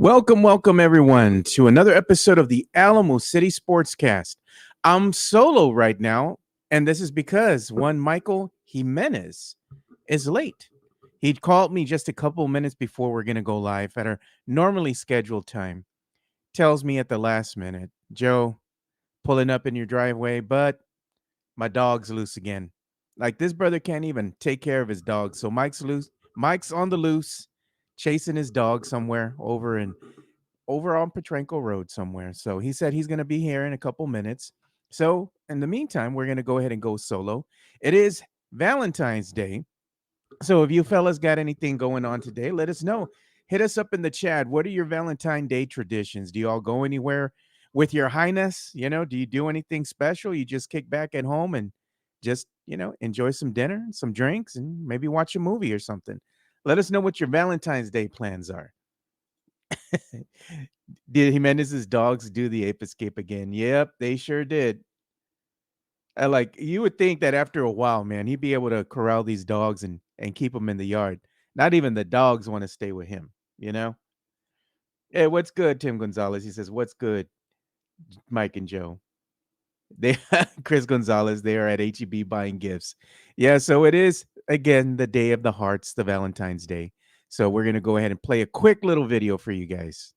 Welcome everyone to another episode of the Alamo City Sportscast. I'm solo right now, and this is because one Michael Jimenez is late. He called me just a couple minutes before we're going to go live at our normally scheduled time. Tells me at the last minute, Joe, pulling up in your driveway, but my dog's loose again. Like this brother can't even take care of his dog. So Mike's loose. Mike's on the loose, chasing his dog somewhere over on Petrenko Road somewhere. So he said he's going to be here in a couple minutes. So in the meantime, we're going to go ahead and go solo. It is Valentine's Day. So if you fellas got anything going on today, let us know. Hit us up in the chat. What are your Valentine Day traditions? Do you all go anywhere with your highness? Do you do anything special? You just kick back at home and just, enjoy some dinner, some drinks, and maybe watch a movie or something. Let us know what your Valentine's Day plans are. Did Jimenez's dogs do the ape escape again? Yep, they sure did. You would think that after a while, man, he'd be able to corral these dogs and keep them in the yard. Not even the dogs want to stay with him, you know? Hey, what's good, Tim Gonzalez? He says, what's good, Mike and Joe? They Chris Gonzalez, they are at HEB buying gifts. Yeah, so it is again the day of the hearts, the Valentine's Day. So we're gonna go ahead and play a quick little video for you guys.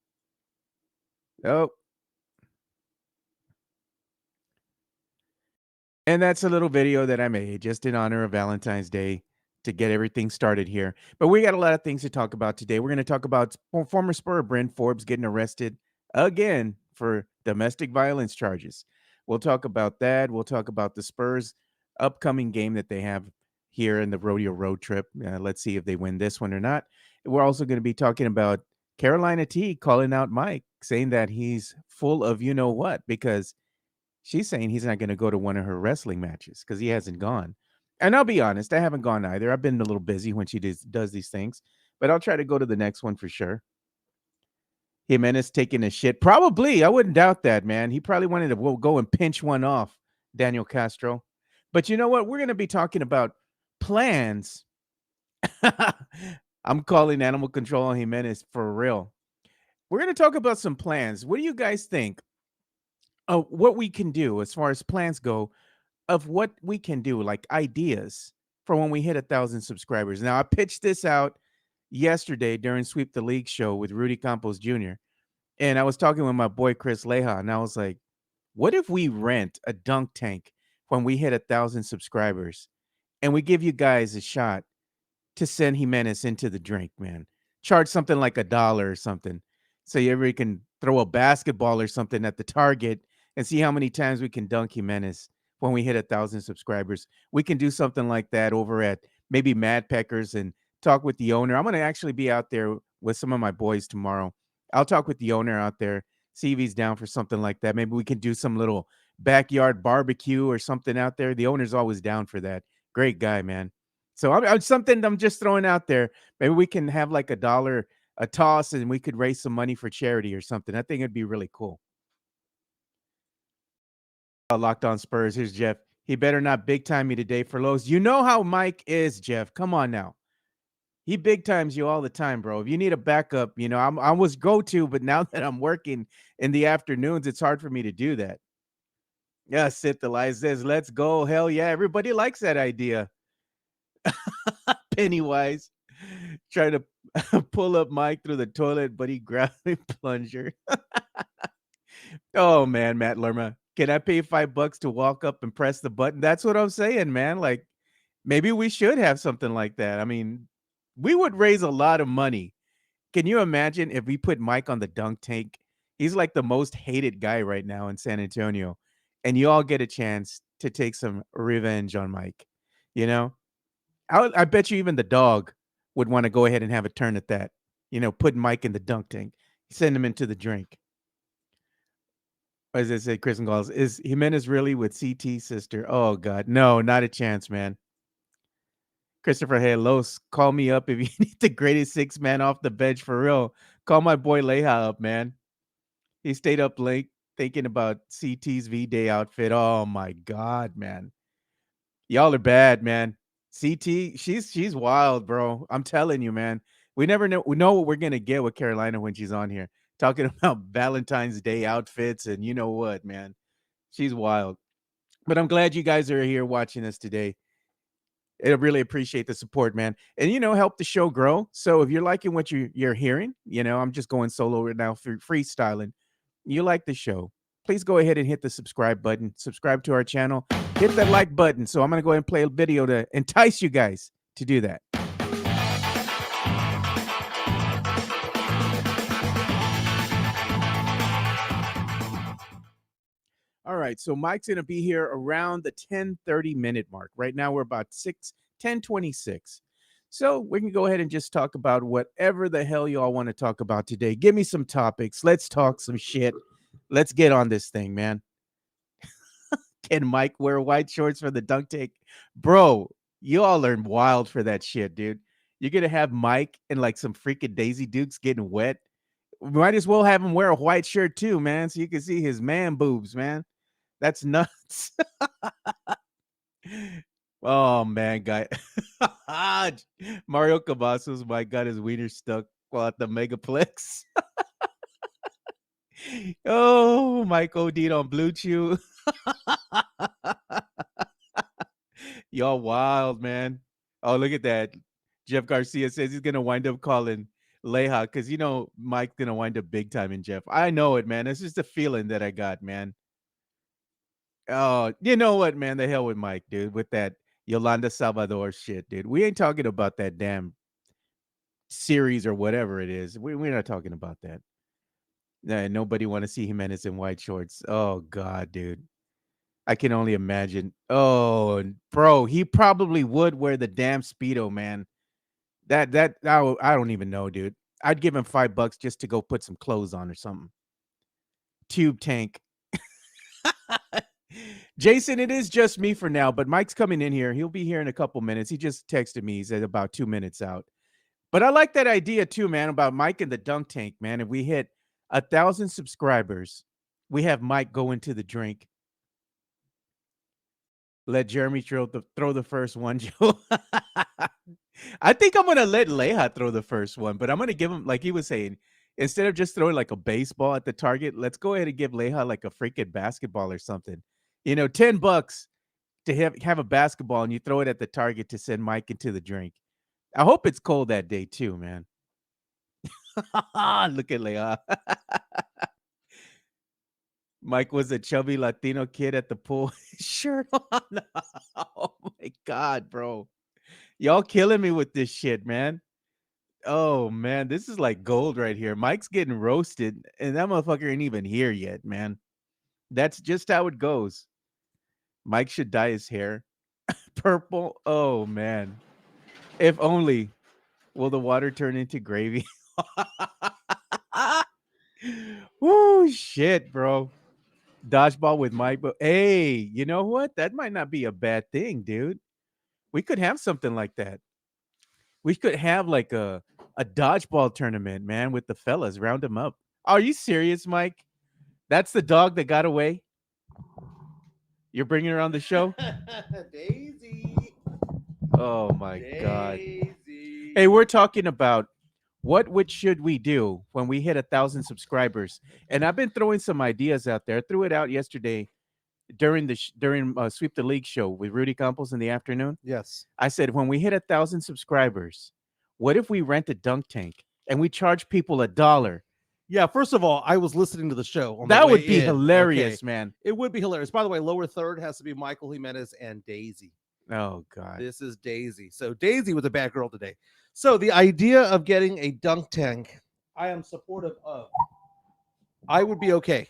Oh, and that's a little video that I made just in honor of Valentine's Day to get everything started here. But we got a lot of things to talk about today. We're going to talk about former Spur Bryn Forbes getting arrested again for domestic violence charges. We'll talk about that. We'll talk about the Spurs' upcoming game that they have here in the Rodeo Road Trip. Let's see if they win this one or not. We're also going to be talking about Carolina Teague calling out Mike, saying that he's full of you know what, because she's saying he's not going to go to one of her wrestling matches because he hasn't gone. And I'll be honest, I haven't gone either. I've been a little busy when she does these things, but I'll try to go to the next one for sure. Jimenez taking a shit. Probably. I wouldn't doubt that, man. He probably wanted to go and pinch one off, Daniel Castro. But you know what? We're going to be talking about plans. I'm calling animal control on Jimenez for real. We're going to talk about some plans. What do you guys think? What we can do as far as plans go, of what we can do, like ideas for when we hit 1,000 subscribers. Now, I pitched this out yesterday during Sweep the League show with Rudy Campos Jr. And I was talking with my boy Chris Leja, and I was like, what if we rent a dunk tank when we hit 1,000 subscribers and we give you guys a shot to send Jimenez into the drink, man? Charge something like $1 or something. So you ever can throw a basketball or something at the target and see how many times we can dunk Jimenez when we hit 1,000 subscribers. We can do something like that over at maybe Mad Peckers and talk with the owner. I'm going to actually be out there with some of my boys tomorrow. I'll talk with the owner out there, see if he's down for something like that. Maybe we can do some little backyard barbecue or something out there. The owner's always down for that. Great guy, man. So I'm something I'm just throwing out there. Maybe we can have like $1 a toss and we could raise some money for charity or something. I think it'd be really cool. Locked on Spurs. Here's Jeff. He better not big time me today for Lowe's. You know how Mike is, Jeff. Come on now. He big times you all the time, bro. If you need a backup, I was go to, but now that I'm working in the afternoons, it's hard for me to do that. Yeah, Sith the Lies says, let's go. Hell yeah. Everybody likes that idea. Pennywise trying to pull up Mike through the toilet, but he grabbed a plunger. Oh man, Matt Lerma. Can I pay $5 to walk up and press the button? That's what I'm saying, man. Like, maybe we should have something like that. I mean, we would raise a lot of money. Can you imagine if we put Mike on the dunk tank? He's like the most hated guy right now in San Antonio. And you all get a chance to take some revenge on Mike. I bet you even the dog would want to go ahead and have a turn at that. Put Mike in the dunk tank, send him into the drink. As I said, Chris and Galls, is Jimenez really with CT's sister? Oh, God. No, not a chance, man. Christopher Los, call me up if you need the greatest six man off the bench for real. Call my boy Leja up, man. He stayed up late thinking about CT's V-Day outfit. Oh, my God, man. Y'all are bad, man. CT, she's wild, bro. I'm telling you, man. We never know. We know what we're gonna get with Carolina when she's on here, talking about Valentine's Day outfits and you know what, man. She's wild. But I'm glad you guys are here watching us today. I really appreciate the support, man. And help the show grow. So if you're liking what you're hearing, I'm just going solo right now for freestyling. You like the show, please go ahead and hit the subscribe button. Subscribe to our channel. Hit that like button. So I'm gonna go ahead and play a video to entice you guys to do that. All right, so Mike's gonna be here around the 10:30 mark. Right now we're about 10:26. So we can go ahead and just talk about whatever the hell y'all want to talk about today. Give me some topics. Let's talk some shit. Let's get on this thing, man. Can Mike wear white shorts for the dunk tank? Bro, you all are wild for that shit, dude. You're gonna have Mike and like some freaking Daisy Dukes getting wet. Might as well have him wear a white shirt too, man, so you can see his man boobs, man. That's nuts. Oh man, guy. Mario Cavazos might got his wiener stuck while at the Megaplex. Oh, Mike OD'd on Blue Chew. Y'all wild, man. Oh, look at that. Jeff Garcia says he's gonna wind up calling Leha because Mike's gonna wind up big time in Jeff. I know it, man. It's just a feeling that I got, man. Oh, you know what, man? The hell with Mike, dude, with that Yolanda Salvador shit, dude. We ain't talking about that damn series or whatever it is. We're not talking about that. Nah, nobody want to see Jimenez in white shorts. Oh God, dude. I can only imagine. Oh, bro, he probably would wear the damn Speedo, man. I don't even know, dude. I'd give him $5 just to go put some clothes on or something. Tube tank. Jason, it is just me for now, but Mike's coming in here. He'll be here in a couple minutes. He just texted me. He's at about 2 minutes out. But I like that idea too, man, about Mike and the dunk tank, man. If we hit 1,000 subscribers, we have Mike go into the drink. Let Jeremy throw the first one, Joe. I think I'm gonna let Leha throw the first one, but I'm gonna give him, like he was saying, instead of just throwing like a baseball at the target, let's go ahead and give Leha like a freaking basketball or something. $10 to have a basketball and you throw it at the target to send Mike into the drink. I hope it's cold that day too, man. Look at Leha. Mike was a chubby Latino kid at the pool. Shirt on. Oh my God, bro. Y'all killing me with this shit, man. Oh man, this is like gold right here. Mike's getting roasted, and that motherfucker ain't even here yet, man. That's just how it goes. Mike should dye his hair purple. Oh man. If only. Will the water turn into gravy? Woo, shit, bro. Dodgeball with Mike. But hey, you know what? That might not be a bad thing, dude. We could have something like that. We could have like a dodgeball tournament, man, with the fellas. Round them up. Are you serious, Mike? That's the dog that got away? You're bringing her on the show? Daisy. Oh my God. Daisy. Hey, we're talking about what should we do when we hit 1,000 subscribers? And I've been throwing some ideas out there. I threw it out yesterday during Sweep the League show with Rudy Campos in the afternoon. Yes. I said, when we hit 1,000 subscribers, what if we rent a dunk tank and we charge people $1? Yeah, first of all, I was listening to the show. That would be hilarious, man. It would be hilarious. By the way, lower third has to be Michael Jimenez and Daisy. Oh, God. This is Daisy. So Daisy was a bad girl today. So the idea of getting a dunk tank, I am supportive of. I would be okay.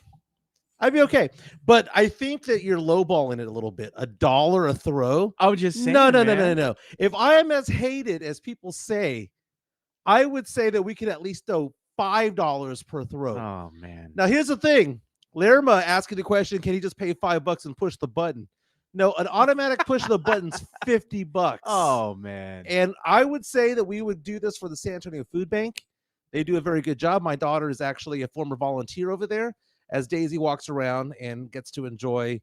I'd be okay. But I think that you're lowballing it a little bit. $1 a throw. I was just saying, No. If I am as hated as people say, I would say that we could at least throw $5 per throw. Oh, man. Now, here's the thing. Lerma asking the question, can he just pay $5 and push the button? No, an automatic push of the button's $50. Oh, man. And I would say that we would do this for the San Antonio Food Bank. They do a very good job. My daughter is actually a former volunteer over there, as Daisy walks around and gets to enjoy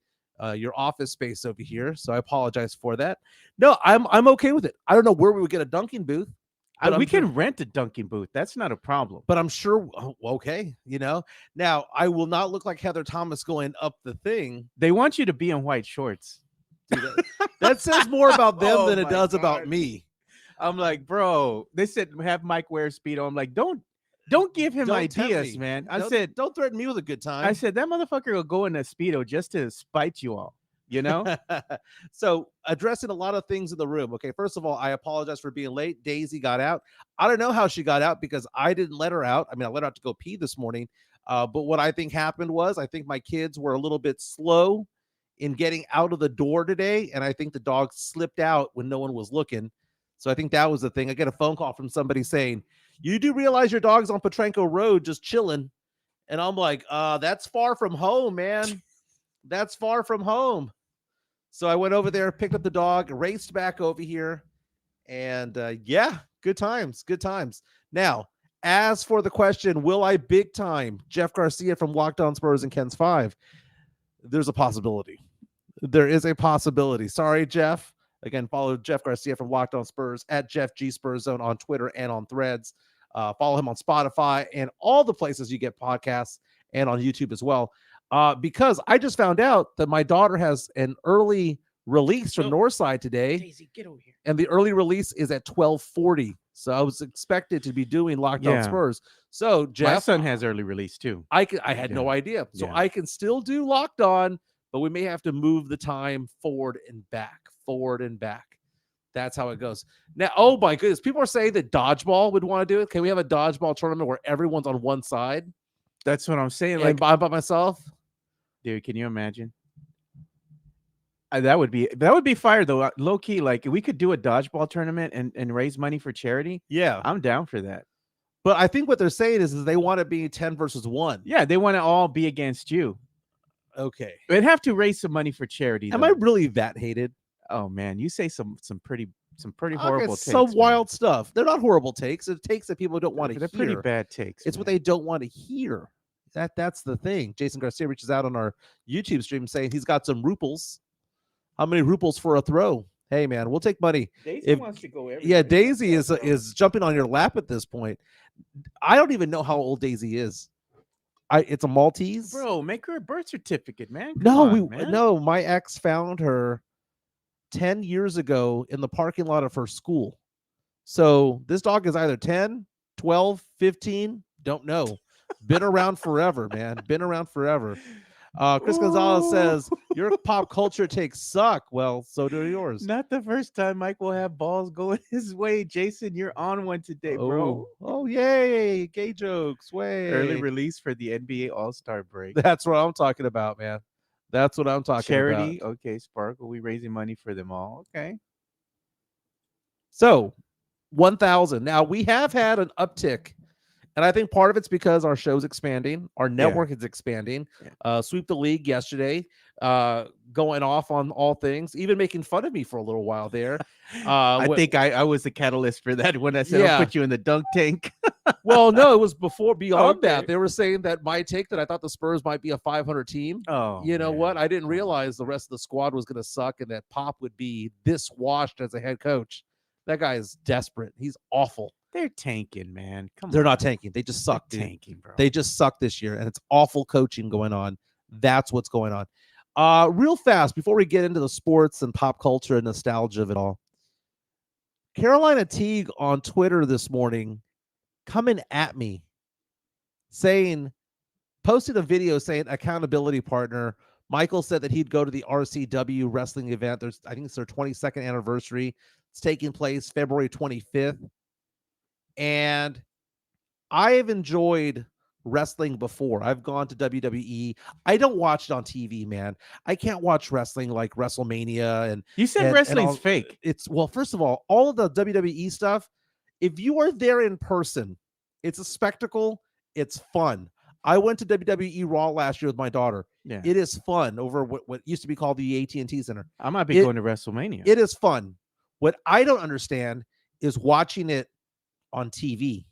your office space over here. So I apologize for that. No, I'm okay with it. I don't know where we would get a dunking booth. But we I'm sure, can rent a Dunkin' booth. That's not a problem. but I'm sure. Okay, now I will not look like Heather Thomas going up the thing. They want you to be in white shorts. See, that says more about them Oh than it my does about God. me. I'm like, bro. They said have Mike wear Speedo. I'm like, don't give him Don't tempt ideas, me. man. Don't threaten me with a good time. I said that motherfucker will go in a Speedo just to spite you all. You know? So addressing a lot of things in the room. Okay, first of all, I apologize for being late. Daisy got out. I don't know how she got out because I didn't let her out. I mean, I let her out to go pee this morning. But what I think happened was I think my kids were a little bit slow in getting out of the door today, and I think the dog slipped out when no one was looking. So I think that was the thing. I get a phone call from somebody saying, "You do realize your dog's on Petrenko Road just chilling?" And I'm like, that's far from home, man. That's far from home. So I went over there, picked up the dog, raced back over here, and yeah, good times, good times. Now, as for the question, will I big time Jeff Garcia from Locked On Spurs and Ken's 5? There's a possibility. There is a possibility. Sorry, Jeff. Again, follow Jeff Garcia from Locked On Spurs at Jeff G Spurs Zone on Twitter and on Threads. Follow him on Spotify and all the places you get podcasts and on YouTube as well. Because I just found out that my daughter has an early release from Northside today. Daisy, get over here. And the early release is at 12:40. So I was expected to be doing Locked On Spurs. So Jeff, my son has early release too. I had no idea. So I can still do Locked On, but we may have to move the time forward and back. That's how it goes. Now, oh my goodness, people are saying that dodgeball would want to do it. Can we have a dodgeball tournament where everyone's on one side? That's what I'm saying. Like, I'm by myself. Dude, can you imagine? That would be fire though. Low key, like we could do a dodgeball tournament and raise money for charity. Yeah, I'm down for that. But I think what they're saying is they want to be 10 versus 1. Yeah, they want to all be against you. Okay, they'd have to raise some money for charity. Am I really that hated? Oh man, you say some pretty horrible takes. Some wild stuff. They're not horrible takes. It's takes that people don't want to hear. They're pretty bad takes. It's what they don't want to hear. That's the thing. Jason Garcia reaches out on our YouTube stream saying he's got some ruples. How many ruples for a throw? Hey man, we'll take money. Daisy wants to go everywhere. Yeah, Daisy is jumping on your lap at this point. I don't even know how old Daisy is. It's a Maltese. Bro, make her a birth certificate, man. No, my ex found her 10 years ago in the parking lot of her school. So this dog is either 10, 12, 15, don't know. Been around forever, man. Been around forever. Chris Gonzalez says, your pop culture takes suck. Well, so do yours. Not the first time Mike will have balls going his way. Jason, you're on one today, bro. Oh, yay. Gay jokes. Way. Early release for the NBA All-Star break. That's what I'm talking about, man. That's what I'm talking about. Charity. Okay, Sparkle. We raising money for them all. Okay. So, 1,000. Now, we have had an uptick. And I think part of it's because our show's expanding. Our network is expanding. Sweep the League yesterday, going off on all things, even making fun of me for a little while there. I think I was the catalyst for that when I said I'll put you in the dunk tank. Well, no, it was beyond that. They were saying that my take that I thought the Spurs might be a 500 team. Oh, you know what? I didn't realize the rest of the squad was going to suck and that Pop would be this washed as a head coach. That guy is desperate. He's awful. They're tanking, man. They're not tanking. They just suck. Tanking, bro. They just suck this year, and it's awful coaching going on. That's what's going on. Real fast, before we get into the sports and pop culture and nostalgia of it all, Carolina Teague on Twitter this morning coming at me, posted a video saying accountability partner. Michael said that he'd go to the RCW wrestling event. I think it's their 22nd anniversary. It's taking place February 25th. And I have enjoyed wrestling before. I've gone to WWE. I don't watch it on TV, man. I can't watch wrestling like WrestleMania. And you said wrestling's fake. First of all of the WWE stuff, if you are there in person, it's a spectacle. It's fun. I went to WWE Raw last year with my daughter. Yeah, it is fun over what used to be called the AT&T Center. I might be going to WrestleMania. It is fun. What I don't understand is watching it on TV.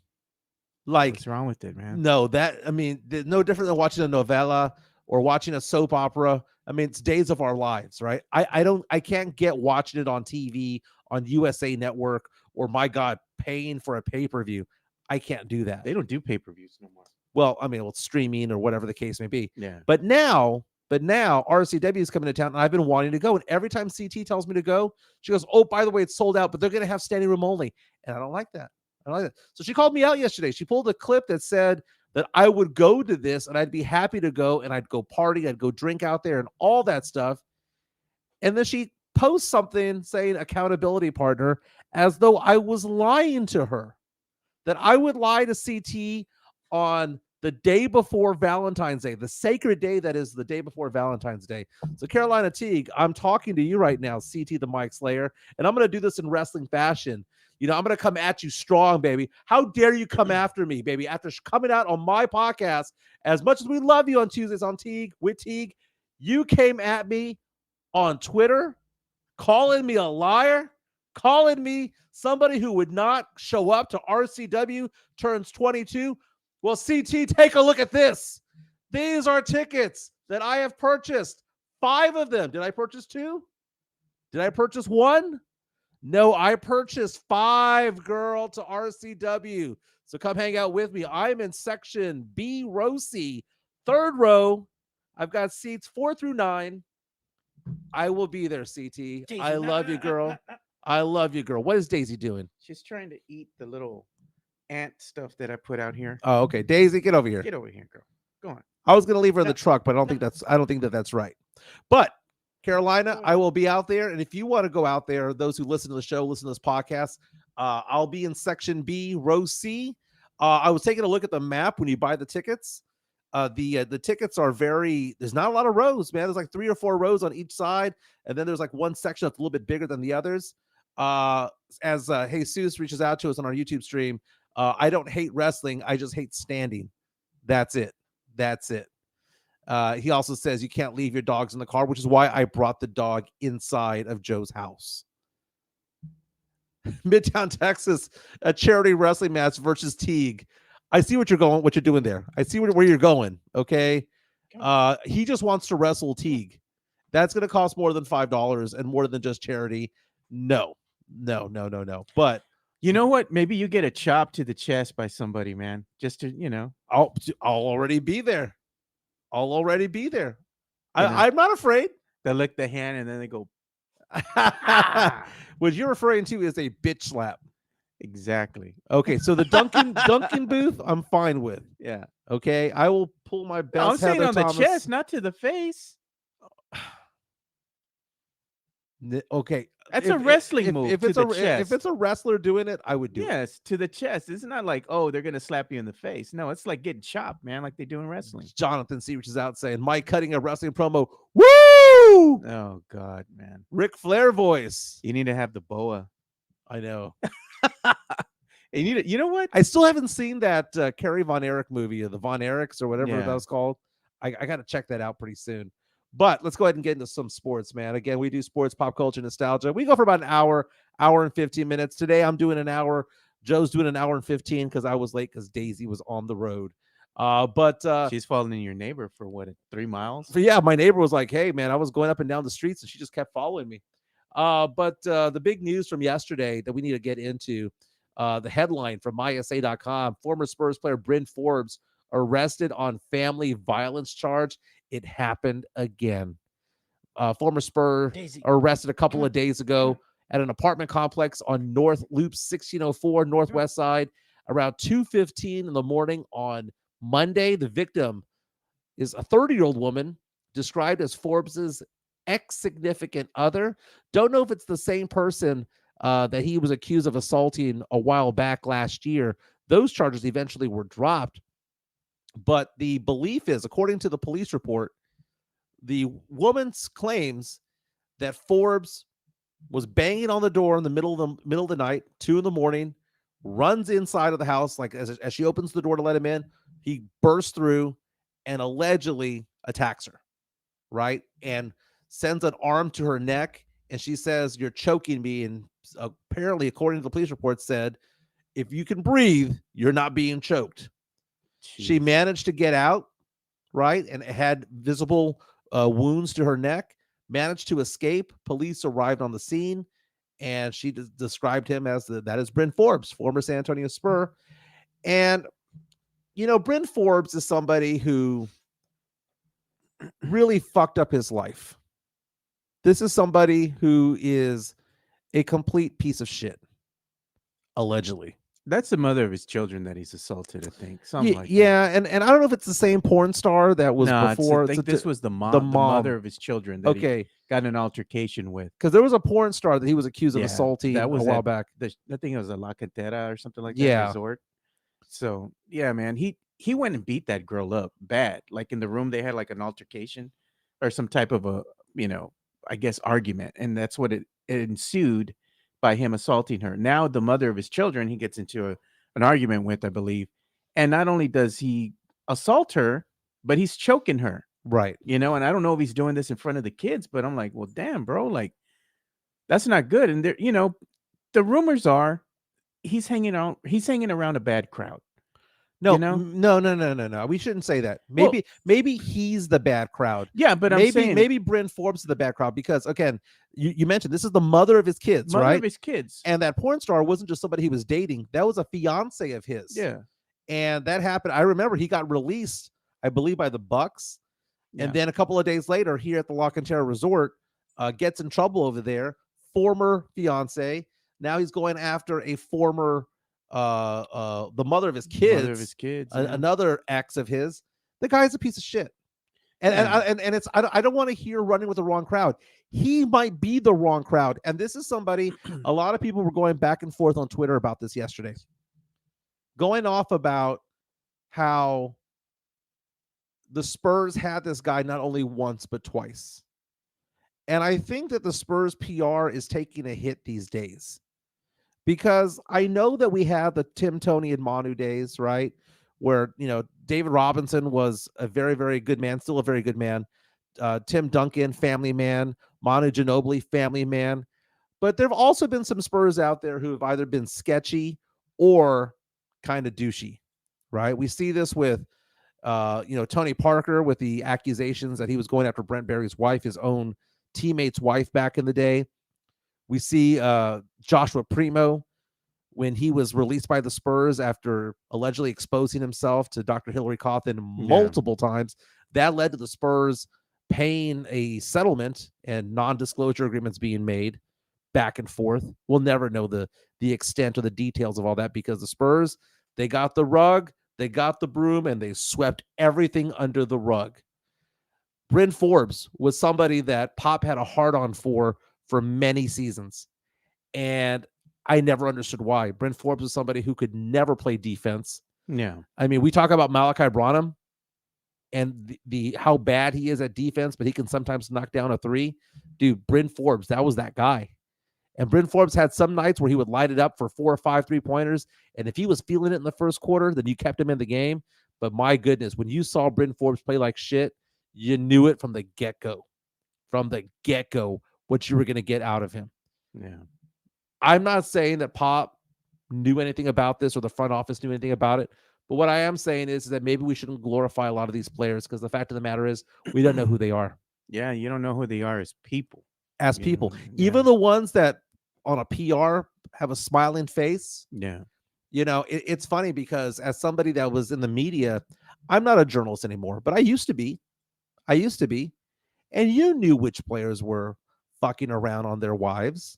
Like, what's wrong with it, man? No, no different than watching a novella or watching a soap opera. I mean, it's days of our lives, right? I can't get watching it on TV on USA Network or my God, paying for a pay-per-view. I can't do that. They don't do pay-per-views no more. Well, I mean, well, streaming or whatever the case may be. Yeah. But now RCW is coming to town, and I've been wanting to go. And every time CT tells me to go, she goes, "Oh, by the way, it's sold out, but they're going to have standing room only." And I don't like that. So she called me out yesterday. She pulled a clip that said that I would go to this and I'd be happy to go, and I'd go party, I'd go drink out there and all that stuff. And then she posts something saying accountability partner, as though I was lying to her, that I would lie to CT on the day before Valentine's Day, the sacred day that is the day before Valentine's Day. So Carolina Teague, I'm talking to you right now, CT the Mike Slayer, and I'm going to do this in wrestling fashion. You know, I'm going to come at you strong, baby. How dare you come after me, baby? After coming out on my podcast, as much as we love you on Tuesdays on Teague, with Teague, you came at me on Twitter, calling me a liar, calling me somebody who would not show up to RCW turns 22. Well, CT, take a look at this. These are tickets that I have purchased. 5 of them. Did I purchase 2? Did I purchase 1? No, I purchased 5, girl, to RCW. So come hang out with me. I'm in section B, row C, 3rd row. I've got seats 4 through 9. I will be there, CT. Daisy, I love you, girl. I love you, girl. What is Daisy doing? She's trying to eat the little ant stuff that I put out here. Oh, okay. Daisy, get over here. Get over here, girl. Go on. I was going to leave her in the truck, but I don't think that's right. But Carolina, I will be out there. And if you want to go out there, those who listen to the show, listen to this podcast, I'll be in section B, row C. I was taking a look at the map when you buy the tickets. The tickets are there's not a lot of rows, man. There's like 3 or 4 rows on each side. And then there's like one section that's a little bit bigger than the others. As Jesus reaches out to us on our YouTube stream, I don't hate wrestling. I just hate standing. That's it. He also says you can't leave your dogs in the car, which is why I brought the dog inside of Joe's house. Midtown Texas, a charity wrestling match versus Teague. I see what you're doing there. I see where you're going. Okay. He just wants to wrestle Teague. That's going to cost more than $5 and more than just charity. No. But you know what? Maybe you get a chop to the chest by somebody, man. Just to, you know. I'll already be there. I'm not afraid. They lick the hand and then they go. What you're referring to is a bitch slap. Exactly. Okay, so the Duncan booth, I'm fine with. Yeah. Okay, I will pull my best. I'm saying Heather on Thomas. the chest, not to the face. Okay, that's a wrestling move. If it's a wrestler doing it, I would do it. Yes, to the chest. It's not like, oh, they're gonna slap you in the face. No, it's like getting chopped, man, like they do in wrestling. Jonathan C. reaches out saying, Mike cutting a wrestling promo. Woo! Oh God, man. Ric Flair voice. You need to have the boa. I know. You know what? I still haven't seen that Kerry Von Erich movie, or the Von Erichs or whatever that was called. I got to check that out pretty soon. But let's go ahead and get into some sports, man. Again, we do sports, pop culture, nostalgia. We go for about an hour and 15 minutes. Today, I'm doing an hour. Joe's doing an hour and 15 because I was late because Daisy was on the road. But she's following your neighbor for what, 3 miles? So yeah, my neighbor was like, hey, man, I was going up and down the streets and she just kept following me. But the big news from yesterday that we need to get into, the headline from mysa.com, former Spurs player Bryn Forbes arrested on family violence charge. It happened again. Former Spur arrested a couple of days ago at an apartment complex on North Loop 1604 Northwest side around 2:15 in the morning on Monday. The victim is a 30-year-old woman described as Forbes's ex-significant other. Don't know if it's the same person that he was accused of assaulting a while back last year. Those charges eventually were dropped. But the belief is, according to the police report, the woman claims that Forbes was banging on the door in the middle of the night, 2 a.m, runs inside of the house, like as she opens the door to let him in, he bursts through and allegedly attacks her, right? And sends an arm to her neck, and she says, "You're choking me." And apparently, according to the police report, said, "If you can breathe, you're not being choked." Jeez. She managed to get out, right, and had visible wounds to her neck, managed to escape. Police arrived on the scene, and she described him as that is Bryn Forbes, former San Antonio Spur. And Bryn Forbes is somebody who really fucked up his life. This is somebody who is a complete piece of shit, allegedly. That's the mother of his children that he's assaulted, I think. Something like that. Yeah, and I don't know if it's the same porn star that was No, before. I think this was the the mom, mom. mother of his children that he Okay, got in an altercation with. because there was a porn star that he was accused of Yeah, assaulting that was a while at back. I think it was a La Cantera or something like that Yeah. resort. So yeah, man, he went and beat that girl up bad. Like in the room, they had like an altercation or some type of a I guess argument, and that's what it ensued by him assaulting her. Now the mother of his children, he gets into an argument with, I believe, and not only does he assault her, but he's choking her. Right. And I don't know if he's doing this in front of the kids, but I'm like, well, damn, bro, like that's not good. And there, the rumors are he's hanging around a bad crowd. No, You know? no. We shouldn't say that. Maybe he's the bad crowd. Yeah, but I'm saying maybe Bryn Forbes is the bad crowd because again, you mentioned this is the mother of his kids, mother right? of his kids. And that porn star wasn't just somebody he was dating; that was a fiance of his. Yeah, and that happened. I remember he got released, I believe, by the Bucks, and then a couple of days later, here at the La Cantera Resort, gets in trouble over there. Former fiance. Now he's going after a former. The mother of his kids, another ex of his. The guy's a piece of shit, and it's I don't want to hear running with the wrong crowd. He might be the wrong crowd, and this is somebody. A lot of people were going back and forth on Twitter about this yesterday, going off about how the Spurs had this guy not only once but twice, and I think that the Spurs PR is taking a hit these days. Because I know that we have the Tim, Tony, and Manu days, right? Where, David Robinson was a very, very good man, still a very good man. Tim Duncan, family man. Manu Ginobili, family man. But there have also been some Spurs out there who have either been sketchy or kind of douchey, right? We see this with, Tony Parker with the accusations that he was going after Brent Barry's wife, his own teammate's wife back in the day. We see Joshua Primo when he was released by the Spurs after allegedly exposing himself to Dr. Hillary Cawthon multiple times. That led to the Spurs paying a settlement and non-disclosure agreements being made back and forth. We'll never know the extent or the details of all that because the Spurs, they got the rug, they got the broom, and they swept everything under the rug. Bryn Forbes was somebody that Pop had a hard-on for many seasons. And I never understood why. Bryn Forbes was somebody who could never play defense. Yeah. I mean, we talk about Malachi Branham and the how bad he is at defense, but he can sometimes knock down a three. Dude, Bryn Forbes, that was that guy. And Bryn Forbes had some nights where he would light it up for 4 or 5 3-pointers. And if he was feeling it in the first quarter, then you kept him in the game. But my goodness, when you saw Bryn Forbes play like shit, you knew it from the get-go. From the get-go, what you were going to get out of him. Yeah. I'm not saying that Pop knew anything about this or the front office knew anything about it. But what I am saying is that maybe we shouldn't glorify a lot of these players because the fact of the matter is we don't know who they are. Yeah, you don't know who they are as people. Even the ones that on a PR have a smiling face. Yeah. It's funny because as somebody that was in the media, I'm not a journalist anymore, but I used to be. And you knew which players were fucking around on their wives,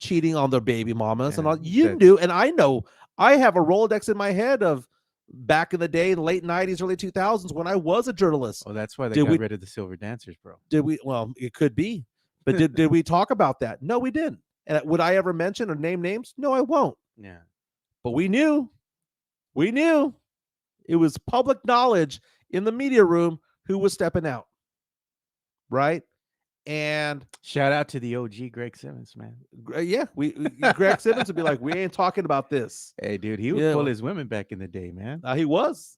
cheating on their baby mamas, and all. You knew, and I know. I have a Rolodex in my head of back in the day, in the late 90s, early 2000s, when I was a journalist. Oh, that's why they got rid of the Silver Dancers, bro. Did we? Well, it could be. But did we talk about that? No, we didn't. And would I ever mention or name names? No, I won't. Yeah. But we knew. It was public knowledge in the media room who was stepping out. Right? And shout out to the OG Greg Simmons, man. Yeah, Greg Simmons would be like, we ain't talking about this. Hey, dude, he would pull his women back in the day, man. He was.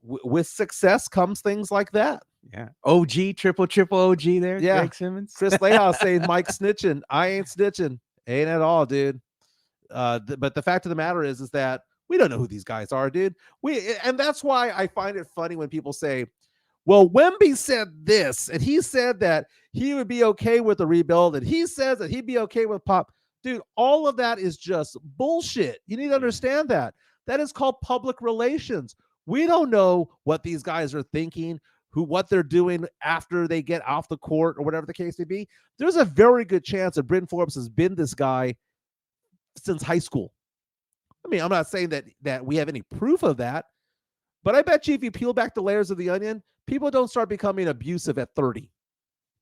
With success comes things like that. Yeah. OG, triple OG there. Yeah. Greg Simmons. Chris Lehouse saying Mike snitching. I ain't snitching. Ain't at all, dude. But the fact of the matter is that we don't know who these guys are, dude. And that's why I find it funny when people say, Well, Wemby said this, and he said that he would be okay with the rebuild, and he says that he'd be okay with Pop. Dude, all of that is just bullshit. You need to understand that. That is called public relations. We don't know what these guys are thinking, what they're doing after they get off the court or whatever the case may be. There's a very good chance that Bryn Forbes has been this guy since high school. I mean, I'm not saying that we have any proof of that, but I bet you if you peel back the layers of the onion, people don't start becoming abusive at 30.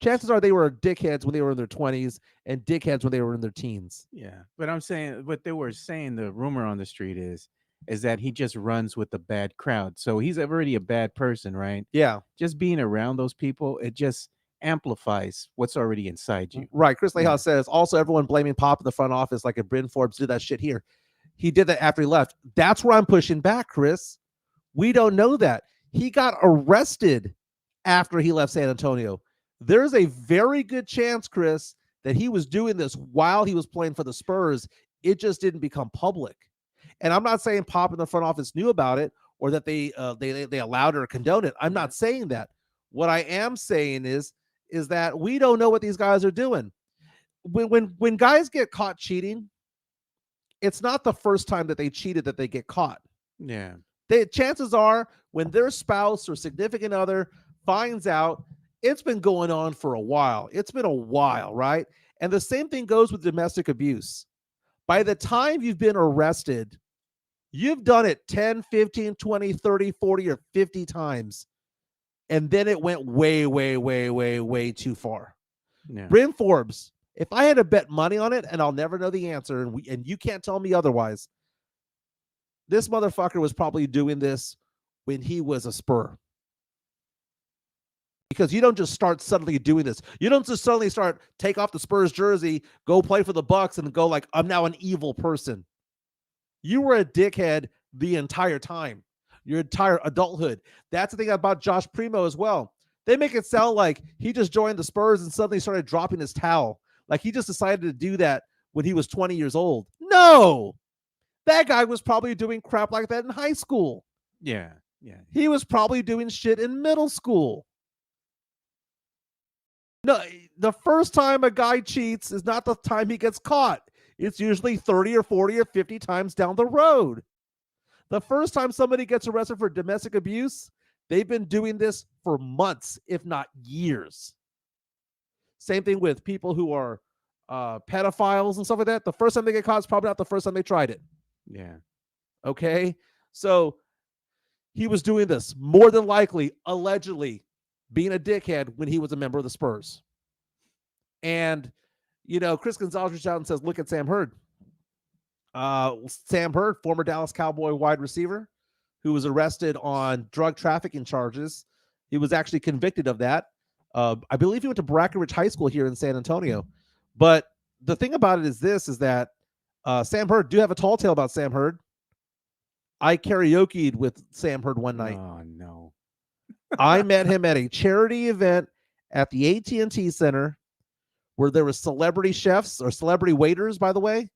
Chances are they were dickheads when they were in their 20s and dickheads when they were in their teens. Yeah, but I'm saying what they were saying. The rumor on the street is that he just runs with the bad crowd. So he's already a bad person, right? Yeah. Just being around those people, it just amplifies what's already inside you. Right. Chris Lehouse says, also everyone blaming Pop in the front office like if Bryn Forbes did that shit here. He did that after he left. That's where I'm pushing back, Chris. We don't know that. He got arrested after he left San Antonio. There's a very good chance, Chris, that he was doing this while he was playing for the Spurs. It just didn't become public. And I'm not saying Pop in the front office knew about it or that they allowed it or condoned it. I'm not saying that. What I am saying is that we don't know what these guys are doing. When guys get caught cheating, it's not the first time that they cheated that they get caught. Yeah. Chances are when their spouse or significant other finds out, it's been going on for a while. It's been a while, right? And the same thing goes with domestic abuse. By the time you've been arrested, you've done it 10, 15, 20, 30, 40, or 50 times. And then it went way, way, way, way, way too far. Yeah. Bryn Forbes, if I had to bet money on it, and I'll never know the answer, and you can't tell me otherwise, this motherfucker was probably doing this when he was a Spur. Because you don't just start suddenly doing this. You don't just suddenly start, take off the Spurs jersey, go play for the Bucks, and go like, I'm now an evil person. You were a dickhead the entire time, your entire adulthood. That's the thing about Josh Primo as well. They make it sound like he just joined the Spurs and suddenly started dropping his towel. Like he just decided to do that when he was 20 years old. No, that guy was probably doing crap like that in high school. Yeah. Yeah. He was probably doing shit in middle school. No, the first time a guy cheats is not the time he gets caught. It's usually 30 or 40 or 50 times down the road. The first time somebody gets arrested for domestic abuse, they've been doing this for months, if not years. Same thing with people who are pedophiles and stuff like that. The first time they get caught is probably not the first time they tried it. Yeah. Okay? So he was doing this, more than likely, allegedly, being a dickhead when he was a member of the Spurs. And, you know, Chris Gonzalez reached out and says, look at Sam Hurd. Sam Hurd, former Dallas Cowboy wide receiver, who was arrested on drug trafficking charges. He was actually convicted of that. I believe he went to Brackenridge High School here in San Antonio. But the thing about it is this, is that Sam Hurd, do have a tall tale about Sam Hurd. I karaoke'd with Sam Hurd one night. Oh, no. I met him at a charity event at the AT&T Center where there were celebrity chefs or celebrity waiters, by the way.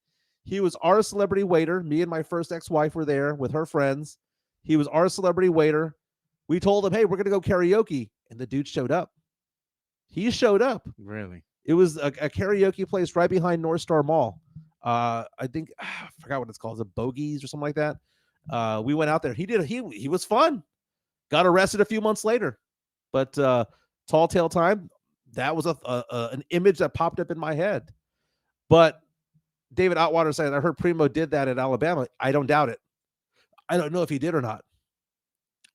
He was our celebrity waiter. Me and my first ex-wife were there with her friends. He was our celebrity waiter. We told him, hey, we're going to go karaoke. And the dude showed up. He showed up. Really? It was a karaoke place right behind North Star Mall. I think, I forgot what it's called. Is it Bogies or something like that? We went out there. He was fun. Got arrested a few months later. But tall tale time, that was an image that popped up in my head. But David Otwater said, I heard Primo did that at Alabama. I don't doubt it. I don't know if he did or not.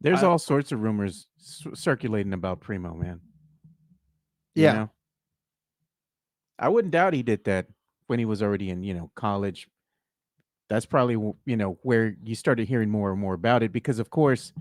There's all sorts of rumors circulating about Primo, man. Yeah. You know? I wouldn't doubt he did that when he was already in, college. That's probably, where you started hearing more and more about it because, of course,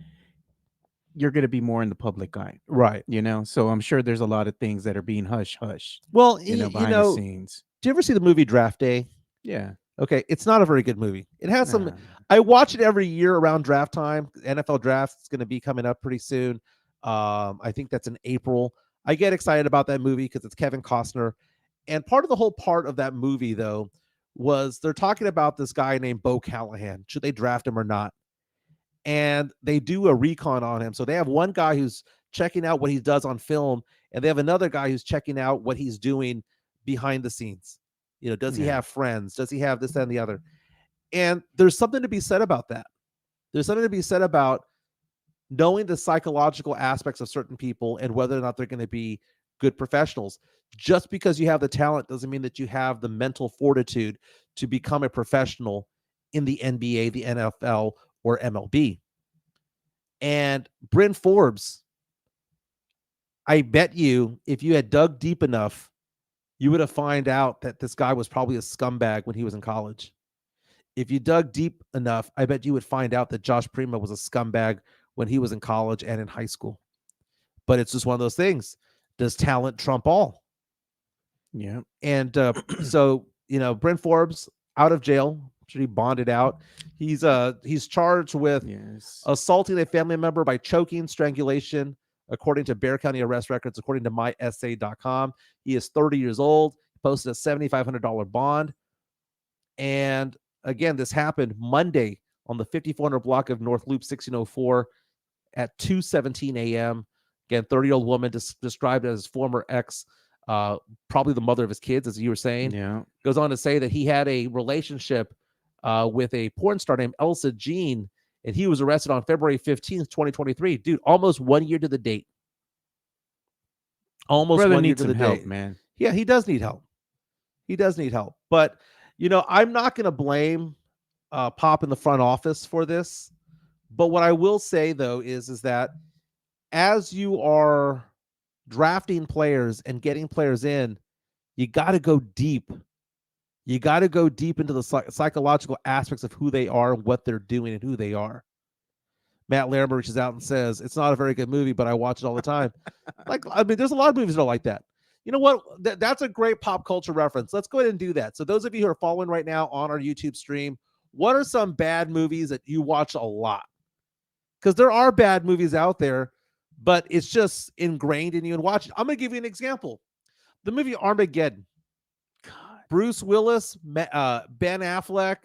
you're going to be more in the public eye. Right. So I'm sure there's a lot of things that are being hush-hush. Well, behind the scenes. Do you ever see the movie Draft Day? Yeah. Okay. It's not a very good movie. It has some, I watch it every year around draft time. NFL draft is going to be coming up pretty soon. I think that's in April. I get excited about that movie because it's Kevin Costner. And part of the whole part of that movie, though, was they're talking about this guy named Bo Callahan. Should they draft him or not? And they do a recon on him. So they have one guy who's checking out what he does on film, and they have another guy who's checking out what he's doing behind the scenes. Does he Yeah. have friends? Does he have this, that, and the other? And there's something to be said about that. There's something to be said about knowing the psychological aspects of certain people and whether or not they're going to be good professionals. Just because you have the talent doesn't mean that you have the mental fortitude to become a professional in the NBA, the NFL, or MLB. And Bryn Forbes, I bet you if you had dug deep enough, you would have found out that this guy was probably a scumbag when he was in college. If you dug deep enough, I bet you would find out that Josh Primo was a scumbag when he was in college and in high school. But it's just one of those things. Does talent trump all? Yeah. And so, Bryn Forbes out of jail. Should he bonded out? He's charged with assaulting a family member by choking, strangulation, according to Bexar County arrest records, according to mysa.com. He is 30 years old. He posted a $7,500 bond. And again, this happened Monday on the 5400 block of North Loop 1604 at 2:17 a.m. Again, 30-year-old woman described as former ex, probably the mother of his kids, as you were saying. Yeah. Goes on to say that he had a relationship with a porn star named Elsa Jean, and he was arrested on February 15th, 2023. Dude, almost 1 year to the date. Almost Brother 1 year needs to some the help, date. man. Yeah, he does need help. He does need help. But, I'm not going to blame Pop in the front office for this. But what I will say, though, is that as you are drafting players and getting players in, you got to go deep. You got to go deep into the psychological aspects of who they are and what they're doing and who they are. Matt Larimer reaches out and says, it's not a very good movie, but I watch it all the time. There's a lot of movies that are like that. You know what? That's a great pop culture reference. Let's go ahead and do that. So those of you who are following right now on our YouTube stream, what are some bad movies that you watch a lot? Because there are bad movies out there, but it's just ingrained in you and watch it. I'm going to give you an example. The movie Armageddon. God. Bruce Willis, Ben Affleck,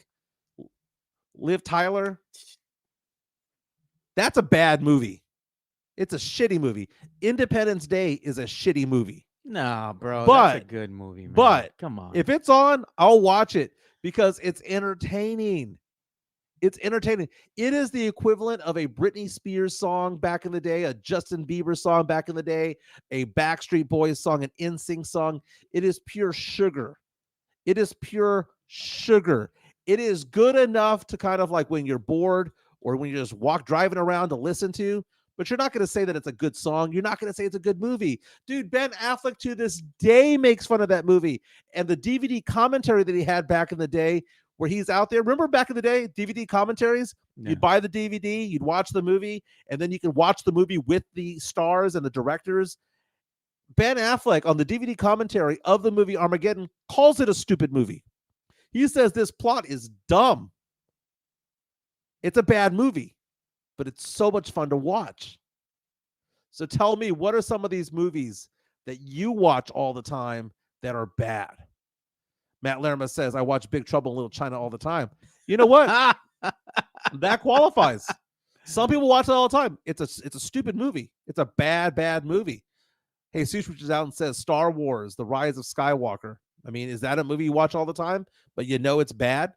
Liv Tyler. That's a bad movie. It's a shitty movie. Independence Day is a shitty movie. Nah, bro. But, that's a good movie, man. But come on. If it's on, I'll watch it because it's entertaining. It's entertaining. It is the equivalent of a Britney Spears song back in the day, a Justin Bieber song back in the day, a Backstreet Boys song, an NSYNC song. It is pure sugar. It is pure sugar. It is good enough to kind of like when you're bored or when you just driving around to listen to, but you're not going to say that it's a good song. You're not going to say it's a good movie. Dude, Ben Affleck to this day makes fun of that movie. And the DVD commentary that he had back in the day where he's out there. Remember back in the day, DVD commentaries? Yeah. You'd buy the DVD, you'd watch the movie, and then you can watch the movie with the stars and the directors. Ben Affleck on the DVD commentary of the movie Armageddon calls it a stupid movie. He says this plot is dumb. It's a bad movie, but it's so much fun to watch. So tell me, what are some of these movies that you watch all the time that are bad? Matt Larimer says, I watch Big Trouble in Little China all the time. You know what? That qualifies. Some people watch it all the time. It's a stupid movie. It's a bad movie. Hey, Sush reaches out and says, Star Wars, The Rise of Skywalker. I mean, is that a movie you watch all the time, but you know it's bad?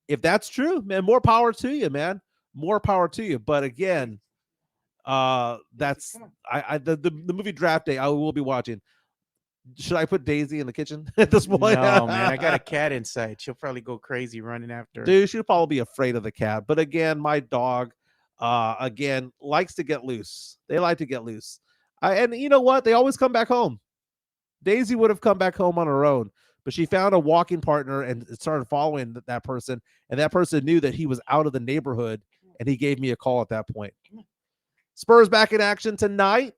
If that's true, man, more power to you, man. More power to you. But again, that's the movie Draft Day I will be watching. Should I put Daisy in the kitchen at this point? No, man. I got a cat inside. She'll probably go crazy running after her. Dude, she'll probably be afraid of the cat. But again, my dog, again, likes to get loose. They like to get loose. And you know what? They always come back home. Daisy would have come back home on her own, but she found a walking partner and started following that person. And that person knew that he was out of the neighborhood, and he gave me a call at that point. Spurs back in action tonight.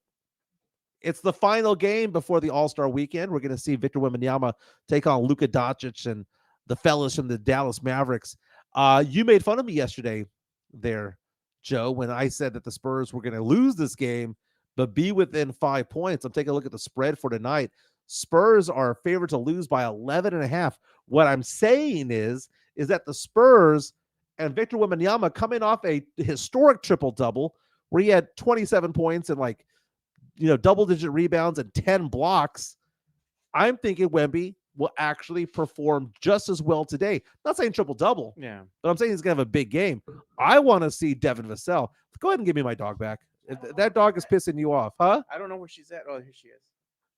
It's the final game before the All-Star weekend. We're going to see Victor Wembanyama take on Luka Doncic and the fellas from the Dallas Mavericks. You made fun of me yesterday there, Joe, when I said that the Spurs were going to lose this game, but be within 5 points. I'm taking a look at the spread for tonight. Spurs are favored to lose by 11.5. What I'm saying is that the Spurs and Victor Wembanyama coming off a historic triple-double where he had 27 points and like double-digit rebounds and 10 blocks, I'm thinking Wemby will actually perform just as well today. Not saying triple-double, Yeah. but I'm saying he's going to have a big game. I want to see Devin Vassell. Go ahead and give me my dog back. If that dog is pissing you off, huh? I don't know where she's at. Oh, here she is.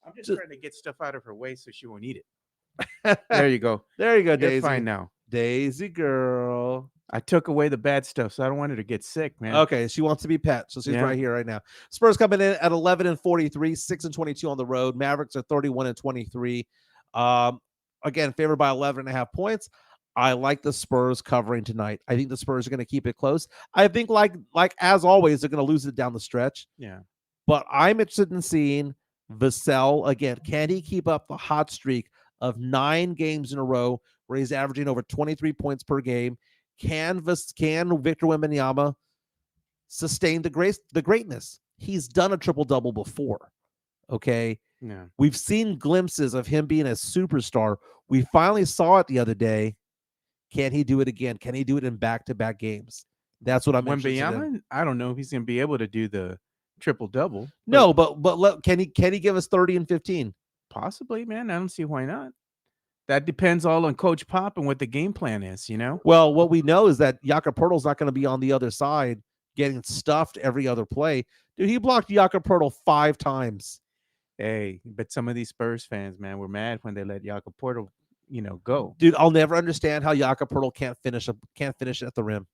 I'm just Just- trying to get stuff out of her way so she won't eat it. There you go. There you go, You're Daisy. fine now. Daisy girl. I took away the bad stuff, so I don't want her to get sick, man. Okay, she wants to be pet, so she's Yeah. right here right now. Spurs coming in at 11-43, 6-22 on the road. Mavericks are 31-23. Again, favored by 11.5 points. I like the Spurs covering tonight. I think the Spurs are going to keep it close. I think, like as always, they're going to lose it down the stretch. Yeah. But I'm interested in seeing Vassell again. Can he keep up the hot streak of 9 games in a row where he's averaging over 23 points per game? Can Victor Wembanyama sustain the greatness? He's done a triple-double before. Okay. Yeah. We've seen glimpses of him being a superstar. We finally saw it the other day. Can he do it again? Can he do it in back-to-back games? That's what I'm interested in. Wembanyama, I don't know if he's going to be able to do the triple-double. No, but can he give us 30 and 15? Possibly, man. I don't see why not. That depends all on Coach Pop and what the game plan is, Well, what we know is that Jakob Poeltl's not going to be on the other side getting stuffed every other play. Dude, he blocked Jakob Poeltl 5 times. Hey, but some of these Spurs fans, man, were mad when they let Jakob Poeltl, go. Dude, I'll never understand how Jakob Poeltl can't finish at the rim.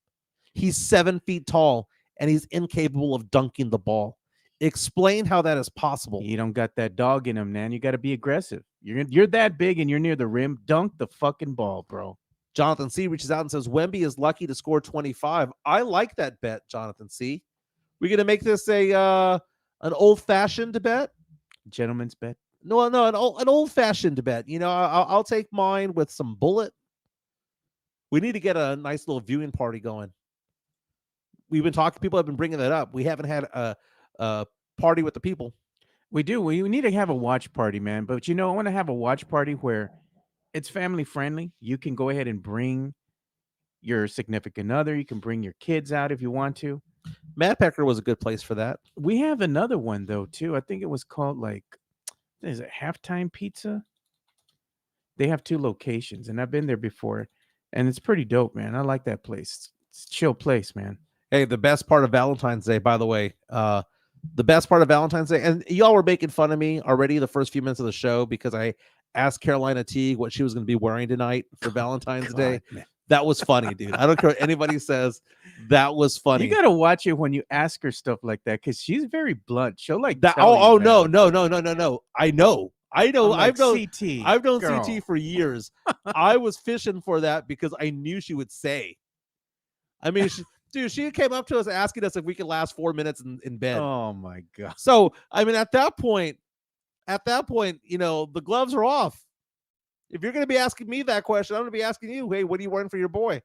He's 7 feet tall and he's incapable of dunking the ball. Explain how that is possible. You don't got that dog in him, man. You got to be aggressive. You're that big and you're near the rim. Dunk the fucking ball, bro. Jonathan C. reaches out and says, Wemby is lucky to score 25. I like that bet, Jonathan C. We're going to make this an old-fashioned bet? Gentleman's bet. No, an old-fashioned bet. I'll take mine with some bullet. We need to get a nice little viewing party going. We've been talking. People have been bringing that up. We haven't had a party with the people. We do. We need to have a watch party, man. But I want to have a watch party where it's family friendly. You can go ahead and bring your significant other. You can bring your kids out if you want to. Matt Pecker was a good place for that. We have another one though too. I think it was called is it Halftime Pizza? They have 2 locations, and I've been there before, and it's pretty dope, man. I like that place. It's a chill place, man. Hey, the best part of Valentine's Day, by the way, the best part of Valentine's Day, and y'all were making fun of me already the first few minutes of the show because I asked Carolina Teague what she was going to be wearing tonight for Valentine's Day. Man. That was funny, dude. I don't care what anybody says. That was funny. You got to watch it when you ask her stuff like that because she's very blunt. She'll that. tell you, No. I know. I'm like, CT. I've known girl. CT for years. I was fishing for that because I knew she would say. I mean, she came up to us asking us if we could last 4 minutes in bed. Oh my God. So, I mean, at that point, the gloves are off. If you're going to be asking me that question, I'm going to be asking you, hey, what are you wearing for your boy?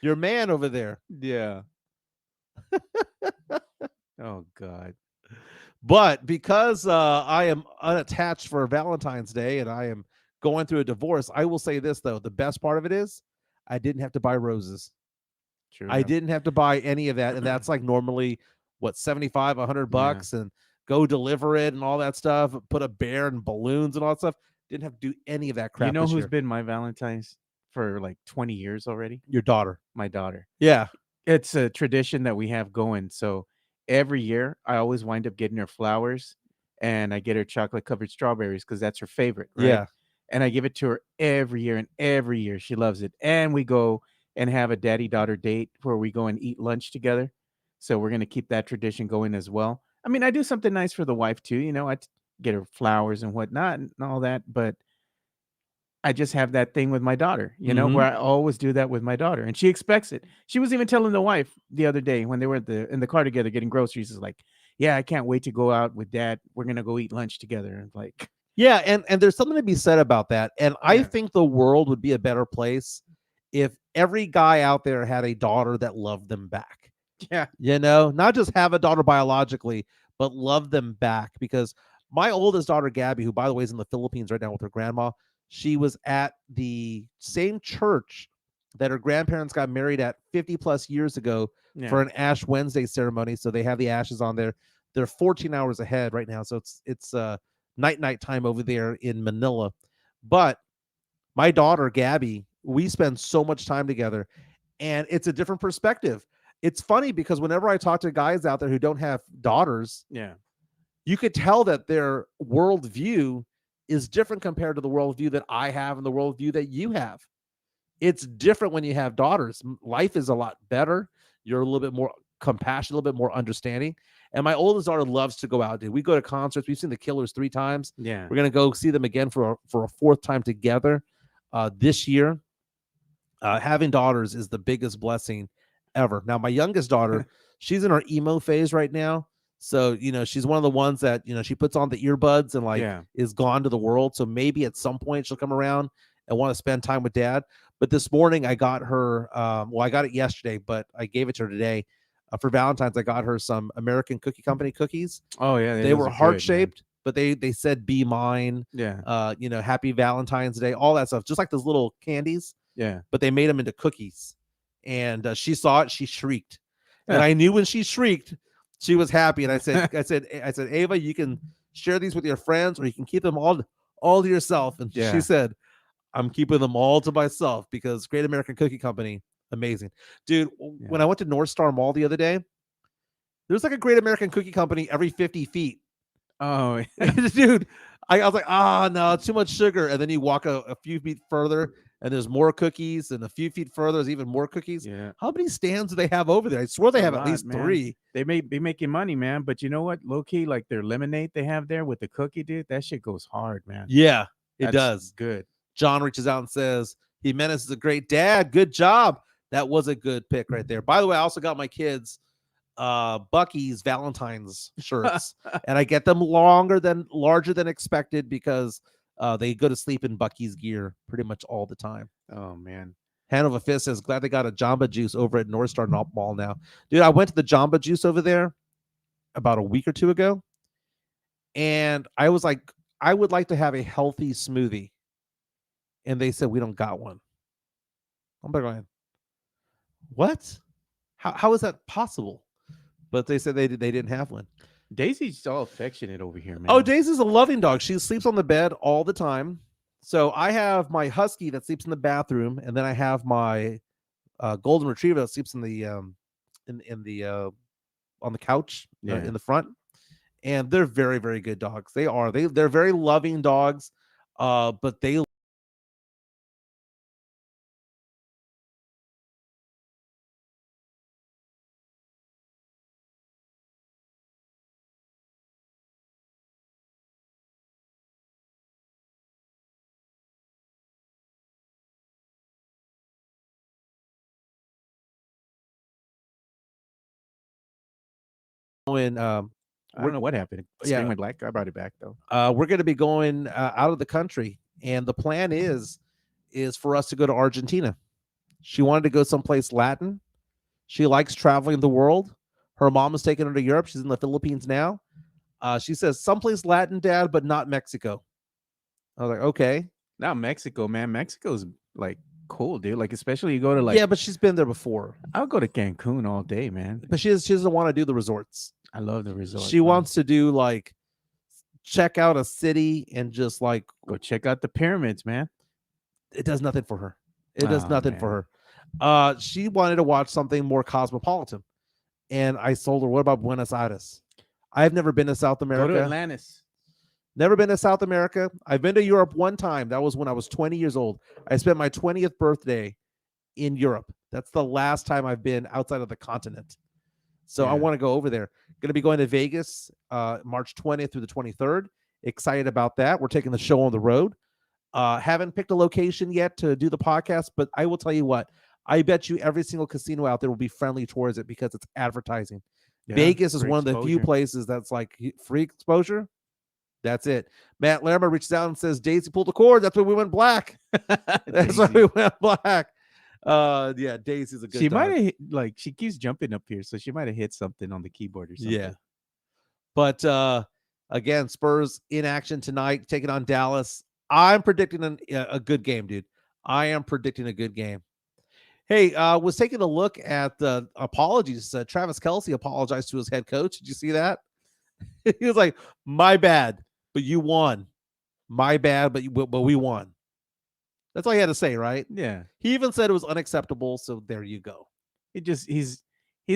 Your man over there. Yeah. Oh God. But because I am unattached for Valentine's Day and I am going through a divorce, I will say this, though. The best part of it is I didn't have to buy roses. True. I didn't have to buy any of that. And that's like normally, what, $75, $100 and go deliver it and all that stuff. Put a bear and balloons and all that stuff. Didn't have to do any of that crap. You know this who's year. been my Valentine's for 20 years already? Your daughter. My daughter. Yeah. It's a tradition that we have going. So every year I always wind up getting her flowers and I get her chocolate covered strawberries because that's her favorite. Right? Yeah. And I give it to her every year, and every year she loves it. And we go and have a daddy-daughter date where we go and eat lunch together. So we're going to keep that tradition going as well. I mean, I do something nice for the wife too. I get her flowers and whatnot and all that. But I just have that thing with my daughter, where I always do that with my daughter. And she expects it. She was even telling the wife the other day when they were in the car together getting groceries, is like, yeah, I can't wait to go out with dad. We're going to go eat lunch together. And like, yeah. And there's something to be said about that. And I Yeah. think the world would be a better place if every guy out there had a daughter that loved them back. yeah, Not just have a daughter biologically, but love them back. Because my oldest daughter, Gabby, who, by the way, is in the Philippines right now with her grandma, she was at the same church that her grandparents got married at 50 plus years ago yeah. for an Ash Wednesday ceremony. So they have the ashes on there. They're 14 hours ahead right now, so it's night time over there in Manila. But my daughter Gabby, we spend so much time together, and it's a different perspective. It's funny because whenever I talk to guys out there who don't have daughters, Yeah. you could tell that their worldview is different compared to the worldview that I have and the worldview that you have. It's different when you have daughters. Life is a lot better. You're a little bit more compassionate, a little bit more understanding. And my oldest daughter loves to go out, dude. We go to concerts. We've seen the Killers 3 times. Yeah. We're gonna go see them again for a fourth time together this year. Having daughters is the biggest blessing ever. Now, my youngest daughter, she's in her emo phase right now. So, she's one of the ones that, she puts on the earbuds and is gone to the world. So maybe at some point she'll come around and want to spend time with dad. But this morning I got her, I got it yesterday, but I gave it to her today. For Valentine's, I got her some American Cookie Company cookies. Oh yeah. They were heart-shaped, but they said be mine. Yeah. Happy Valentine's Day, all that stuff, just like those little candies. Yeah. But they made them into cookies. And she saw it, she shrieked. And I knew when she shrieked, she was happy. And I said, Ava, you can share these with your friends, or you can keep them all to yourself. And she said, I'm keeping them all to myself, because Great American Cookie Company, amazing. Dude, when I went to North Star Mall the other day, there's like a Great American Cookie Company every 50 feet. Oh, dude, I was like, no, too much sugar. And then you walk a few feet further, and there's more cookies, and a few feet further there's even more cookies. Yeah. How many stands do they have over there? I swear they have at least 3. They may be making money, man. But you know what? Low key, like their lemonade they have there with the cookie, dude. That shit goes hard, man. Yeah, That's does. Good. John reaches out and says, Jimenez is a great dad. Good job. That was a good pick right there. By the way, I also got my kids Bucky's Valentine's shirts, and I get them larger than expected, because they go to sleep in Bucky's gear pretty much all the time. Oh man. Hanover Fist says, glad they got a Jamba Juice over at North Star Mall now. Dude, I went to the Jamba Juice over there about a week or 2 ago, and I was like, I would like to have a healthy smoothie. And they said, we don't got one. I'm like, what? How is that possible? But they said they didn't have one. Daisy's all affectionate over here, man. Oh, Daisy's a loving dog. She sleeps on the bed all the time. So I have my husky that sleeps in the bathroom, and then I have my golden retriever that sleeps in the on the couch in the front. And they're very, very good dogs. They're very loving dogs, but they going. I don't know what happened. Screen went black. I brought it back though. We're going to be going out of the country, and the plan is for us to go to Argentina. She wanted to go someplace Latin. She likes traveling the world. Her mom is taking her to Europe. She's in the Philippines now. She says someplace Latin, Dad, but not Mexico. I was like, okay. Not Mexico, man. Mexico's like cool, dude. Like, especially you go to like. Yeah, but she's been there before. I'll go to Cancun all day, man. But she doesn't want to do the resorts. I love the resorts. She wants to do like check out a city and just like go check out the pyramids, man. It does nothing for her. It does nothing for her. She wanted to watch something more cosmopolitan, and I told her, what about Buenos Aires? I've never been to South America. Go to Atlantis. Never been to South America. I've been to Europe one time. That was when I was 20 years old. I spent my 20th birthday in Europe. That's the last time I've been outside of the continent. So I want to go over there. Going to be going to Vegas March 20th through the 23rd. Excited about that. We're taking the show on the road. Haven't picked a location yet to do the podcast, but I will tell you what, I bet you every single casino out there will be friendly towards it because it's advertising. Vegas is one of the few places that's like free exposure. That's it. Matt Larimer reaches out and says, Daisy pulled the cord. That's when we went black. That's why we went black. Yeah, Daisy's a good She might have like she keeps jumping up here, so she might have hit something on the keyboard or something. Yeah. But again, Spurs in action tonight, taking on Dallas. I'm predicting a good game, dude. I am predicting a good game. Hey, was taking a look at the apologies. Travis Kelce apologized to his head coach. Did you see that? He was like, "My bad, but you won. My bad, but we won." That's all he had to say, right? Yeah. He even said it was unacceptable. So there you go. He's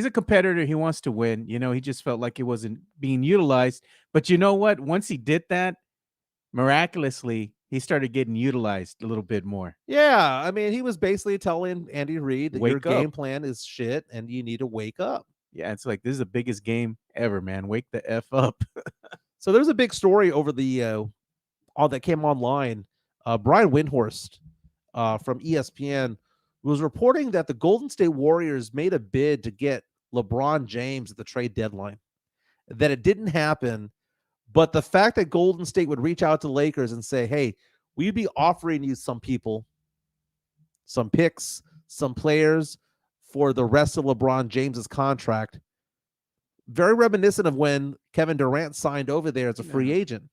a competitor. He wants to win. He just felt like it wasn't being utilized. But you know what? Once he did that, miraculously, he started getting utilized a little bit more. Yeah, I mean, he was basically telling Andy Reid that your Wake up. game plan is shit and you need to wake up. Yeah, it's like this is the biggest game ever, man. Wake the F up. So there's a big story over the all that came online. Brian Windhorst from ESPN was reporting that the Golden State Warriors made a bid to get LeBron James at the trade deadline. That it didn't happen, but the fact that Golden State would reach out to Lakers and say, "Hey, we'd be offering you some people, some picks, some players for the rest of LeBron James's contract." Very reminiscent of when Kevin Durant signed over there as a free agent.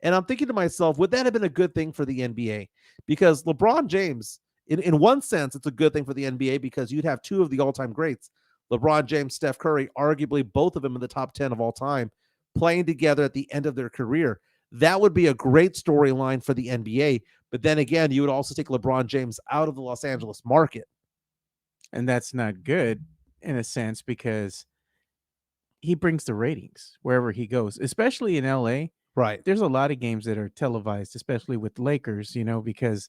And I'm thinking to myself, would that have been a good thing for the NBA? Because LeBron James, in one sense, it's a good thing for the NBA because you'd have two of the all-time greats, LeBron James, Steph Curry, arguably both of them in the top 10 of all time, playing together at the end of their career. That would be a great storyline for the NBA. But then again, you would also take LeBron James out of the Los Angeles market. And that's not good in a sense because he brings the ratings wherever he goes, especially in LA. Right. There's a lot of games that are televised, especially with Lakers, because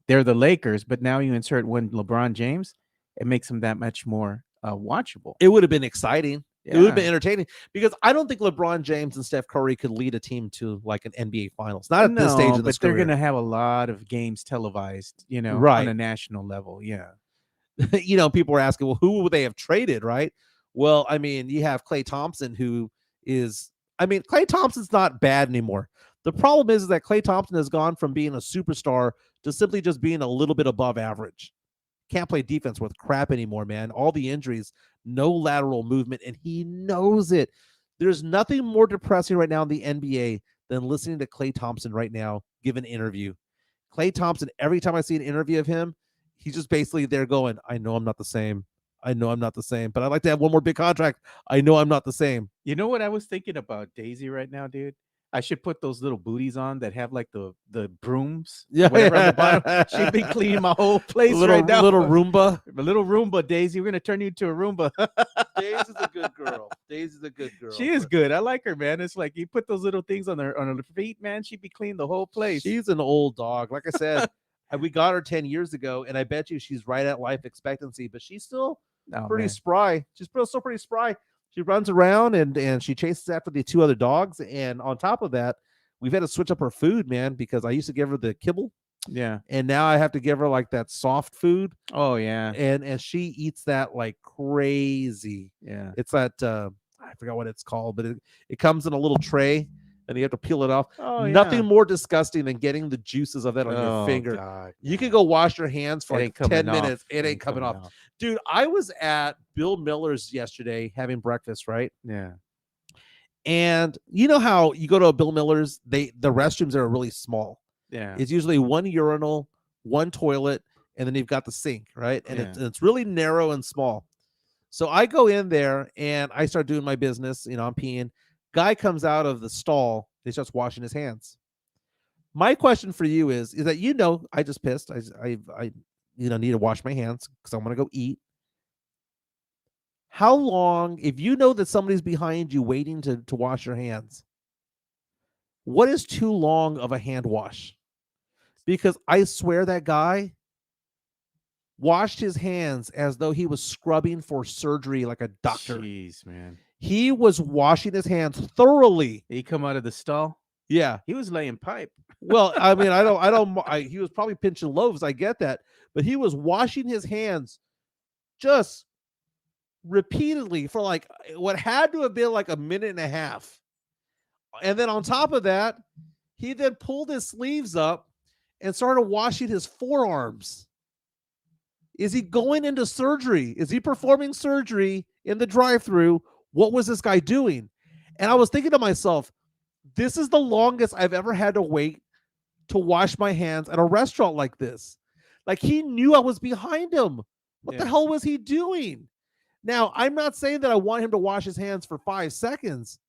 they're the Lakers. But now you insert one LeBron James, it makes them that much more watchable. It would have been exciting. Yeah. It would have been entertaining because I don't think LeBron James and Steph Curry could lead a team to like an NBA Finals. Not at this stage of this but they're career. going to have a lot of games televised, Right. on a national level. Yeah. People are asking, well, who would they have traded, right? Well, I mean, you have Klay Thompson, Klay Thompson's not bad anymore. The problem is that Klay Thompson has gone from being a superstar to simply just being a little bit above average. Can't play defense worth crap anymore, man. All the injuries, no lateral movement, and he knows it. There's nothing more depressing right now in the NBA than listening to Klay Thompson right now give an interview. Klay Thompson, every time I see an interview of him, he's just basically there going, I know I'm not the same. I know I'm not the same, but I'd like to have one more big contract. I know I'm not the same. You know what I was thinking about Daisy right now, dude? I should put those little booties on that have like the brooms. Yeah, whatever on the bottom. She'd be cleaning my whole place right now. Little Roomba. A little Roomba, Daisy. We're gonna turn you into a Roomba. Daisy's a good girl. Daisy's a good girl. She is good. I like her, man. It's like you put those little things on her feet, man. She'd be cleaning the whole place. She's an old dog. Like I said, we got her 10 years ago, and I bet you she's right at life expectancy, but she's still pretty spry. She's still pretty spry. She runs around and she chases after the two other dogs. And on top of that, we've had to switch up her food, man, because I used to give her the kibble. Yeah. And now I have to give her like that soft food. Oh, yeah. And she eats that like crazy. Yeah. It's that, I forgot what it's called, but it comes in a little tray and you have to peel it off. Oh, Nothing yeah. more disgusting than getting the juices of that on your finger. God, you can go wash your hands for like 10 off. minutes. It ain't coming off. Dude, I was at Bill Miller's yesterday having breakfast, right? Yeah. And you know how you go to a Bill Miller's, the restrooms are really small. Yeah. It's usually one urinal, one toilet, and then you've got the sink, right? And it's really narrow and small. So I go in there and I start doing my business. I'm peeing. Guy comes out of the stall. He starts washing his hands. My question for you is that I just pissed. I need to wash my hands because I'm gonna go eat. How long, if you know that somebody's behind you waiting to wash your hands, what is too long of a hand wash? Because I swear that guy washed his hands as though he was scrubbing for surgery like a doctor. Jeez, man. He was washing his hands thoroughly. He come out of the stall? Yeah. He was laying pipe. Well, I mean, he was probably pinching loaves. I get that. But he was washing his hands just repeatedly for like what had to have been like a minute and a half. And then on top of that, he then pulled his sleeves up and started washing his forearms. Is he going into surgery? Is he performing surgery in the drive-thru? What was this guy doing? And I was thinking to myself, this is the longest I've ever had to wait to wash my hands at a restaurant like this. Like he knew I was behind him. What the hell was he doing? Now, I'm not saying that I want him to wash his hands for 5 seconds,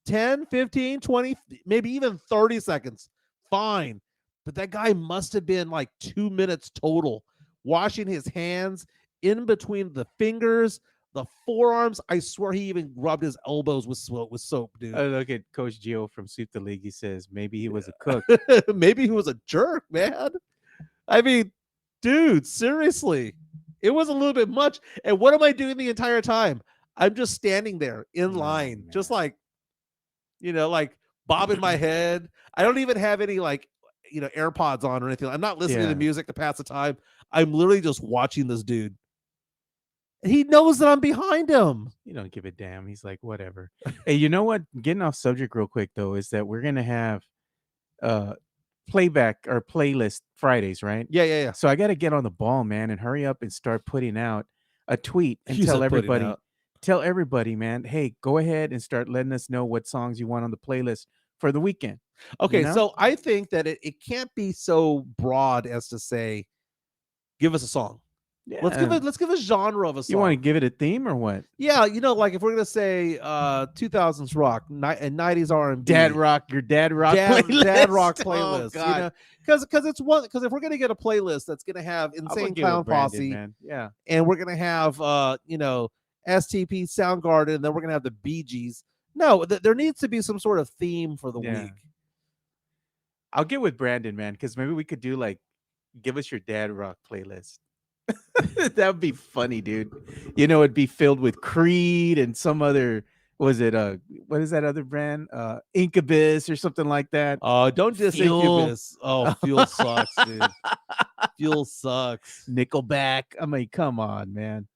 10, 15, 20, maybe even 30 seconds. Fine. But that guy must have been like 2 minutes total washing his hands in between the fingers, the forearms. I swear he even rubbed his elbows with soap, dude. Look at Coach Gio from Sweep the League. He says maybe he was a cook. Maybe he was a jerk, man. I mean, dude, seriously. It was a little bit much. And what am I doing the entire time? I'm just standing there in line, just like, like bobbing my head. I don't even have any AirPods on or anything. I'm not listening to music to pass the time. I'm literally just watching this dude. He knows that I'm behind him. You don't give a damn. He's like, whatever. Hey, you know what? Getting off subject real quick though is that we're gonna have playback or playlist Fridays, right? Yeah. So I got to get on the ball, man, and hurry up and start putting out a tweet and tell everybody, man, hey, go ahead and start letting us know what songs you want on the playlist for the weekend. Okay, so I think that it can't be so broad as to say, give us a song. Yeah. Let's give a genre of a song. You want to give it a theme or what? Yeah, like if we're gonna say 2000s rock and 90s R&B, dad rock playlist. Dad rock playlist. Oh, God. Because if we're gonna get a playlist that's gonna have Insane Clown Posse, man. Yeah, and we're gonna have STP, Soundgarden, and then we're gonna have the Bee Gees. No, there needs to be some sort of theme for the week. I'll get with Brandon, man, because maybe we could do give us your dad rock playlist. That would be funny, dude. It'd be filled with Creed and some other, what is that other brand? Incubus or something like that. Oh, don't just Incubus. Oh, Fuel sucks, dude. Fuel sucks. Nickelback. I mean, come on, man.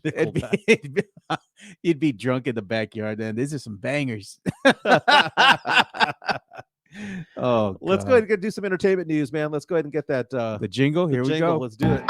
Nickelback. You'd be drunk in the backyard, then. These are some bangers. Oh, let's go ahead and do some entertainment news, man. Let's go ahead and get that the jingle. Here we go. Let's do it.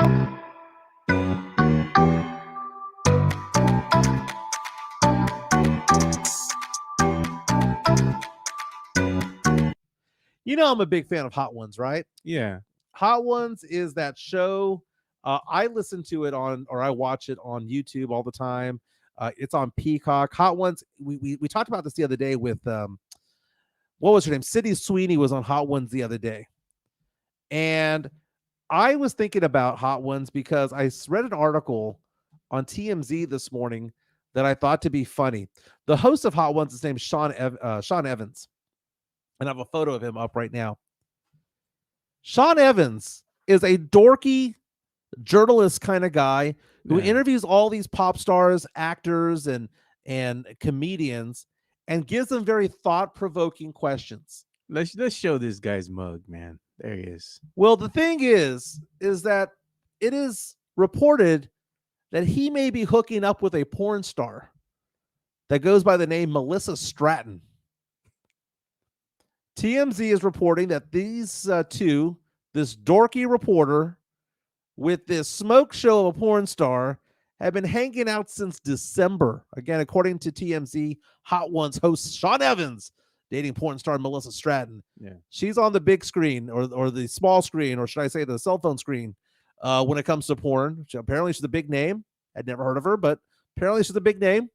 I'm a big fan of Hot Ones, right? Yeah. Hot Ones is that show. I listen to it I watch it on YouTube all the time. It's on Peacock. Hot Ones. We talked about this the other day with what was her name? Sydney Sweeney was on Hot Ones the other day. And I was thinking about Hot Ones because I read an article on TMZ this morning that I thought to be funny. The host of Hot Ones is named Sean Evans. And I have a photo of him up right now. Sean Evans is a dorky journalist kind of guy who interviews all these pop stars, actors, and comedians, and gives them very thought-provoking questions. Let's show this guy's mug, man. There he is. Well, the thing is that it is reported that he may be hooking up with a porn star that goes by the name Melissa Stratton. TMZ is reporting that these two, this dorky reporter with this smoke show of a porn star, have been hanging out since December. Again, according to TMZ, Hot Ones host Sean Evans dating porn star Melissa Stratton. Yeah, she's on the big screen or the small screen, or should I say the cell phone screen, when it comes to porn. Apparently, she's a big name. I'd never heard of her, but apparently she's a big name.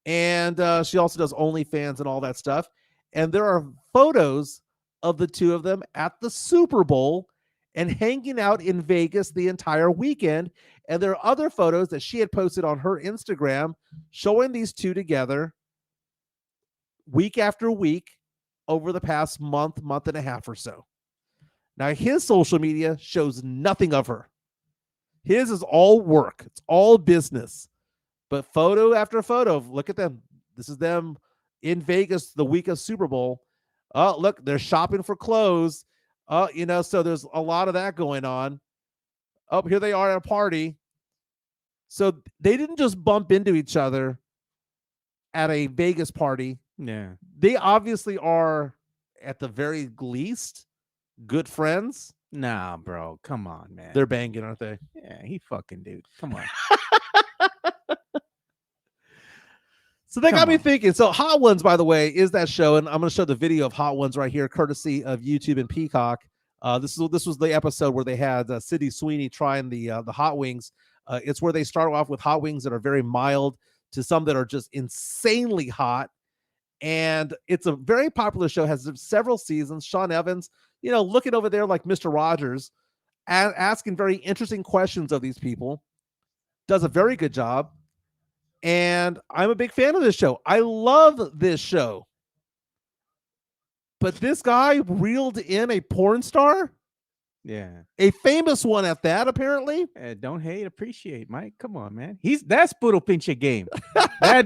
And she also does OnlyFans and all that stuff. And there are photos of the two of them at the Super Bowl and hanging out in Vegas the entire weekend. And there are other photos that she had posted on her Instagram showing these two together week after week over the past month and a half or so. Now, his social media shows nothing of her. His is all work. It's all business. But photo after photo, look at them. This is them in Vegas the week of Super Bowl. Oh, look, they're shopping for clothes. So there's a lot of that going on. Oh, here they are at a party. So they didn't just bump into each other at a Vegas party. Yeah. They obviously are, at the very least, good friends. Nah, bro. Come on, man. They're banging, aren't they? Yeah, he fucking dude. Come on. So they got me thinking. So Hot Ones, by the way, is that show, and I'm going to show the video of Hot Ones right here, courtesy of YouTube and Peacock. This was the episode where they had Sydney Sweeney trying the hot wings. It's where they start off with hot wings that are very mild to some that are just insanely hot, And it's a very popular show, has several seasons. Sean Evans, looking over there like Mr. Rogers, asking very interesting questions of these people, does a very good job. And I'm a big fan of this show. I love this show. But this guy reeled in a porn star, Yeah. a famous one at that, apparently. Don't hate, appreciate, Mike. Come on, man. That's Poodle Pinche game. That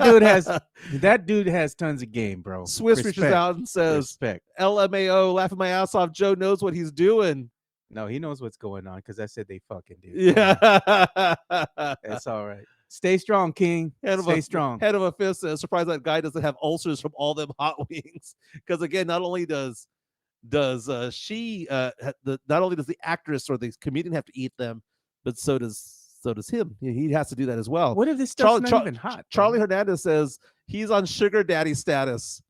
dude has tons of game, bro. Swiss reaches out and says, respect. LMAO, laughing my ass off. Joe knows what he's doing. No, he knows what's going on because I said they fucking do. Yeah. That's all right. Stay strong, King. Stay strong. Head of a fist says, surprised that guy doesn't have ulcers from all them hot wings. Because again, not only does she not only does the actress or the comedian have to eat them, but so does him. He has to do that as well. What if this stuff's not even hot? Charlie Hernandez says he's on sugar daddy status.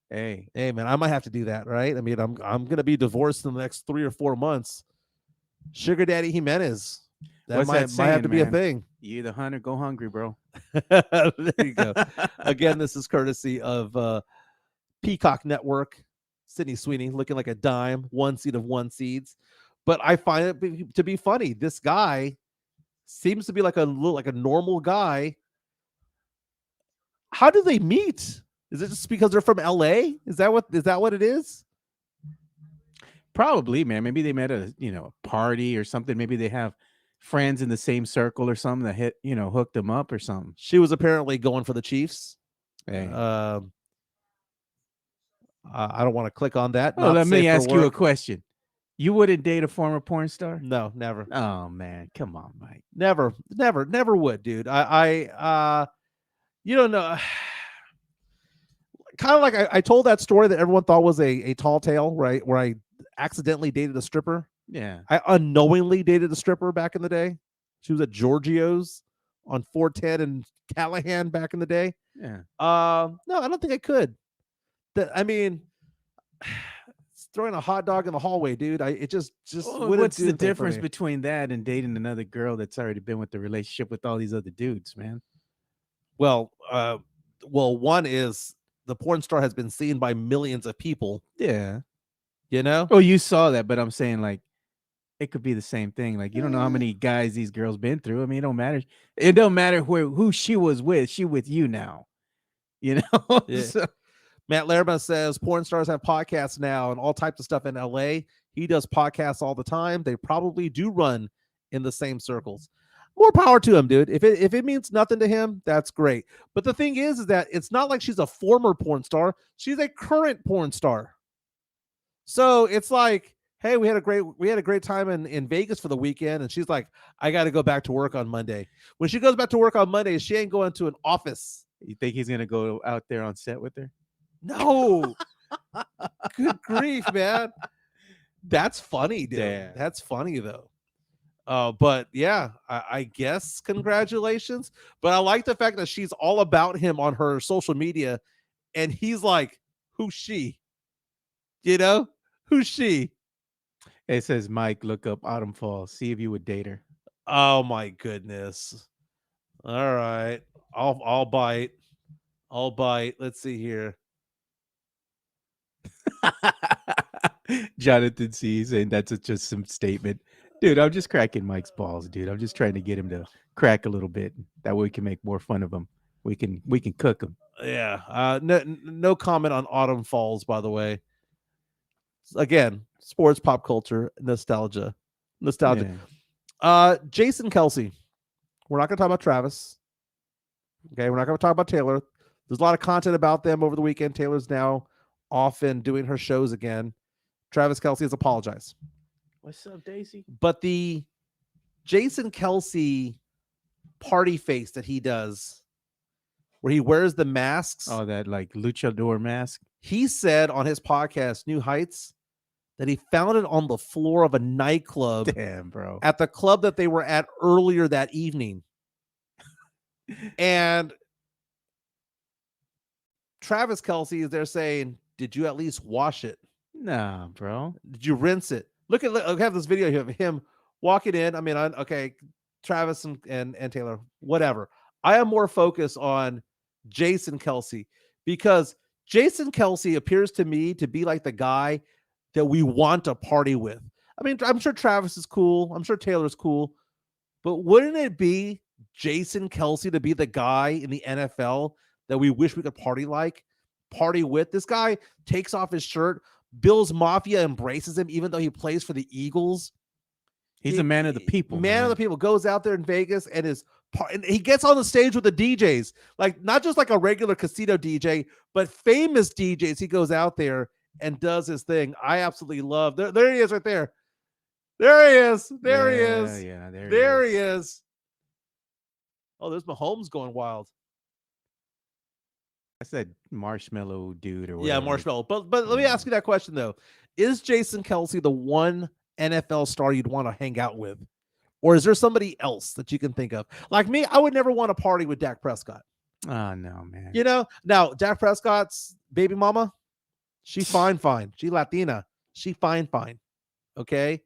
Hey, man, I might have to do that, right? I mean, I'm gonna be divorced in the next 3 or 4 months. Sugar daddy Jimenez. That might have to be a thing. You either hunt or go hungry, bro. There you go. Again, this is courtesy of Peacock Network. Sydney Sweeney looking like a dime, 1 seed of 1 seeds. But I find it to be funny. This guy seems to be like a normal guy. How do they meet? Is it just because they're from LA? Is that what it is? Probably, man. Maybe they met at a party or something. Maybe they have friends in the same circle or something that hooked them up or something. She was apparently going for the Chiefs. Hey. I don't want to click on that. Let me ask you a question. You wouldn't date a former porn star? No, never. Oh man, come on, Mike. Never would, dude. I you don't know. Kind of like I told that story that everyone thought was a tall tale, right? Where I accidentally dated a stripper. Yeah. I unknowingly dated a stripper back in the day. She was at Giorgio's on 410 and Callahan back in the day. Yeah. No, I don't think I could. I mean, throwing a hot dog in the hallway, dude. What's the difference between that and dating another girl that's already been with the relationship with all these other dudes, man? Well, one is the porn star has been seen by millions of people. Yeah. Oh, you saw that, but I'm saying like it could be the same thing. Like you don't know how many guys these girls been through. I mean, it don't matter. It don't matter who she was with. She with you now. Yeah. So, Matt Larima says porn stars have podcasts now and all types of stuff in LA. He does podcasts all the time. They probably do run in the same circles. More power to him, dude. If it means nothing to him, that's great. But the thing is that it's not like she's a former porn star. She's a current porn star. So it's like, hey, we had a great time in Vegas for the weekend. And she's like, I got to go back to work on Monday. When she goes back to work on Monday, she ain't going to an office. You think he's going to go out there on set with her? No. Good grief, man. That's funny, dude. Damn. That's funny, though. But yeah, I guess congratulations. But I like the fact that she's all about him on her social media. And he's like, who's she? Who's she? It says, Mike, look up Autumn Falls. See if you would date her. Oh, my goodness. All right. I'll bite. Let's see here. Jonathan C saying that's just some statement. Dude, I'm just cracking Mike's balls, dude. I'm just trying to get him to crack a little bit. That way we can make more fun of him. We can cook him. Yeah. No comment on Autumn Falls, by the way. Again, sports, pop culture, nostalgia. Yeah. Jason Kelce. We're not going to talk about Travis. Okay, we're not going to talk about Taylor. There's a lot of content about them over the weekend. Taylor's now off and doing her shows again. Travis Kelce has apologized. What's up, Daisy? But the Jason Kelce party face that he does, where he wears the masks. Oh, that like luchador mask. He said on his podcast, New Heights, that he found it on the floor of a nightclub. Damn, bro. At the club that they were at earlier that evening. And Travis Kelce is there saying, did you at least wash it? Nah, bro. Did you rinse it? Look, I have this video here of him walking in. I mean, okay, Travis and Taylor, whatever. I am more focused on Jason Kelce because Jason Kelce appears to me to be like the guy that we want to party with. I mean, I'm sure Travis is cool. I'm sure Taylor's cool. But wouldn't it be Jason Kelce to be the guy in the NFL that we wish we could party with? This guy takes off his shirt. Bills Mafia embraces him, even though he plays for the Eagles. He's a man of the people. Man of the people. Goes out there in Vegas and he gets on the stage with the DJs, like not just like a regular casino DJ, but famous DJs. He goes out there and does his thing. I absolutely love. There he is, right there. There he is. There he is. Yeah, there he is. Oh, there's Mahomes going wild. I said marshmallow dude or whatever. Yeah, marshmallow. But let me ask you that question though: is Jason Kelce the one NFL star you'd want to hang out with, or is there somebody else that you can think of? Like me, I would never want to party with Dak Prescott. Oh no, man. You know, now Dak Prescott's baby mama, she fine. She Latina. She fine. Okay.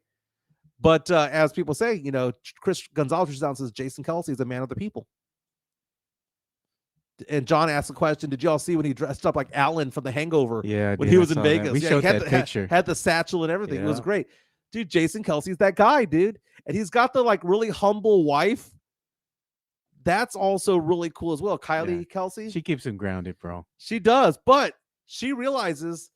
But as people say, you know, Chris Gonzalez says Jason Kelce is a man of the people. And John asked the question, did y'all see when he dressed up like Alan from The Hangover? Yeah, when he was in Vegas. We showed that picture. Had the satchel and everything. It was great. Dude, Jason Kelce's that guy, dude. And he's got the like really humble wife. That's also really cool as well. Kylie Kelce. She keeps him grounded, bro. She does, but she realizes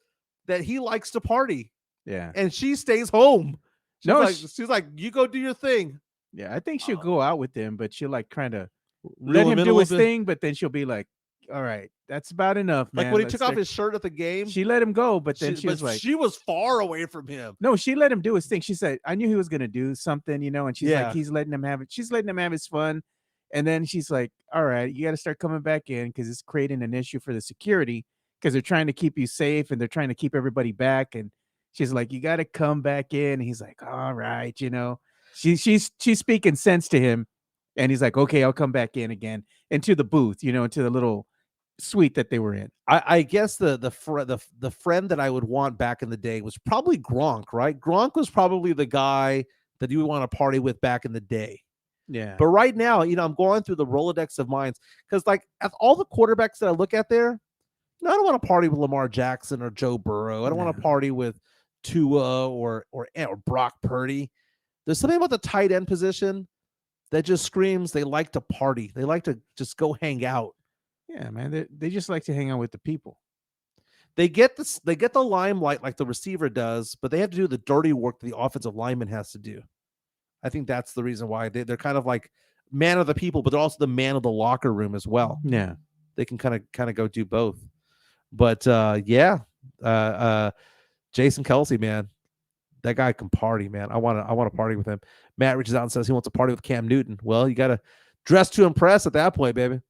that he likes to party. Yeah. And she stays home. She's like, you go do your thing. Yeah, I think she'll go out with him, but she'll like kind of let him do his thing, but then she'll be like, all right, that's about enough, man. Like when he took off his shirt at the game. She let him go, but then she was like, she was far away from him. No, she let him do his thing. She said, I knew he was going to do something, you know, and she's like, he's letting him have it. She's letting him have his fun. And then she's like, all right, you got to start coming back in because it's creating an issue for the security because they're trying to keep you safe and they're trying to keep everybody back. And she's like, you got to come back in. And he's like, all right, you know, she's speaking sense to him. And he's like, okay, I'll come back in again into the booth, you know, into the little suite that they were in. I guess the friend that I would want back in the day was probably Gronk, right? Gronk was probably the guy that you would want to party with back in the day. Yeah. But right now, you know, I'm going through the Rolodex of minds because like all the quarterbacks that I look at there, I don't want to party with Lamar Jackson or Joe Burrow. I don't want to party with Tua or Brock Purdy. There's something about the tight end position that just screams they like to party. They like to just go hang out. Yeah, man. They just like to hang out with the people. They get the limelight like the receiver does, but they have to do the dirty work that the offensive lineman has to do. I think that's the reason why they're kind of like man of the people, but they're also the man of the locker room as well. Yeah. They can kind of go do both. But Jason Kelce, man, that guy can party, man. I want to party with him. Matt reaches out and says he wants to party with Cam Newton. Well, you got to dress to impress at that point, baby.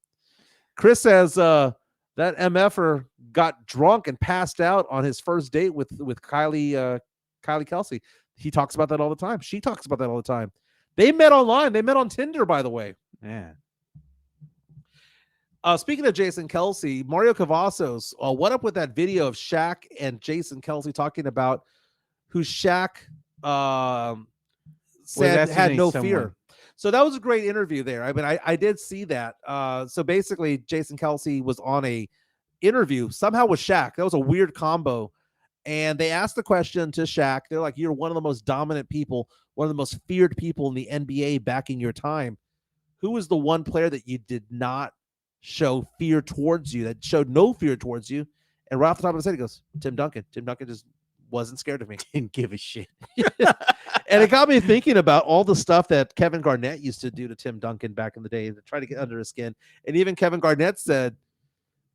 Chris says that MFer got drunk and passed out on his first date with Kylie Kelce. He talks about that all the time. She talks about that all the time. They met online. They met on Tinder, by the way. Yeah. Speaking of Jason Kelce, Mario Cavazos, what up with that video of Shaq and Jason Kelce talking about who Shaq said had no fear. So that was a great interview there. I mean, I did see that. So basically, Jason Kelce was on a interview somehow with Shaq. That was a weird combo. And they asked the question to Shaq. They're like, you're one of the most dominant people, one of the most feared people in the NBA back in your time. Who was the one player that you did not show fear towards you, that showed no fear towards you? And right off the top of his head, he goes, Tim Duncan. Tim Duncan just wasn't scared of me. Didn't give a shit. And it got me thinking about all the stuff that Kevin Garnett used to do to Tim Duncan back in the day to try to get under his skin. And even Kevin Garnett said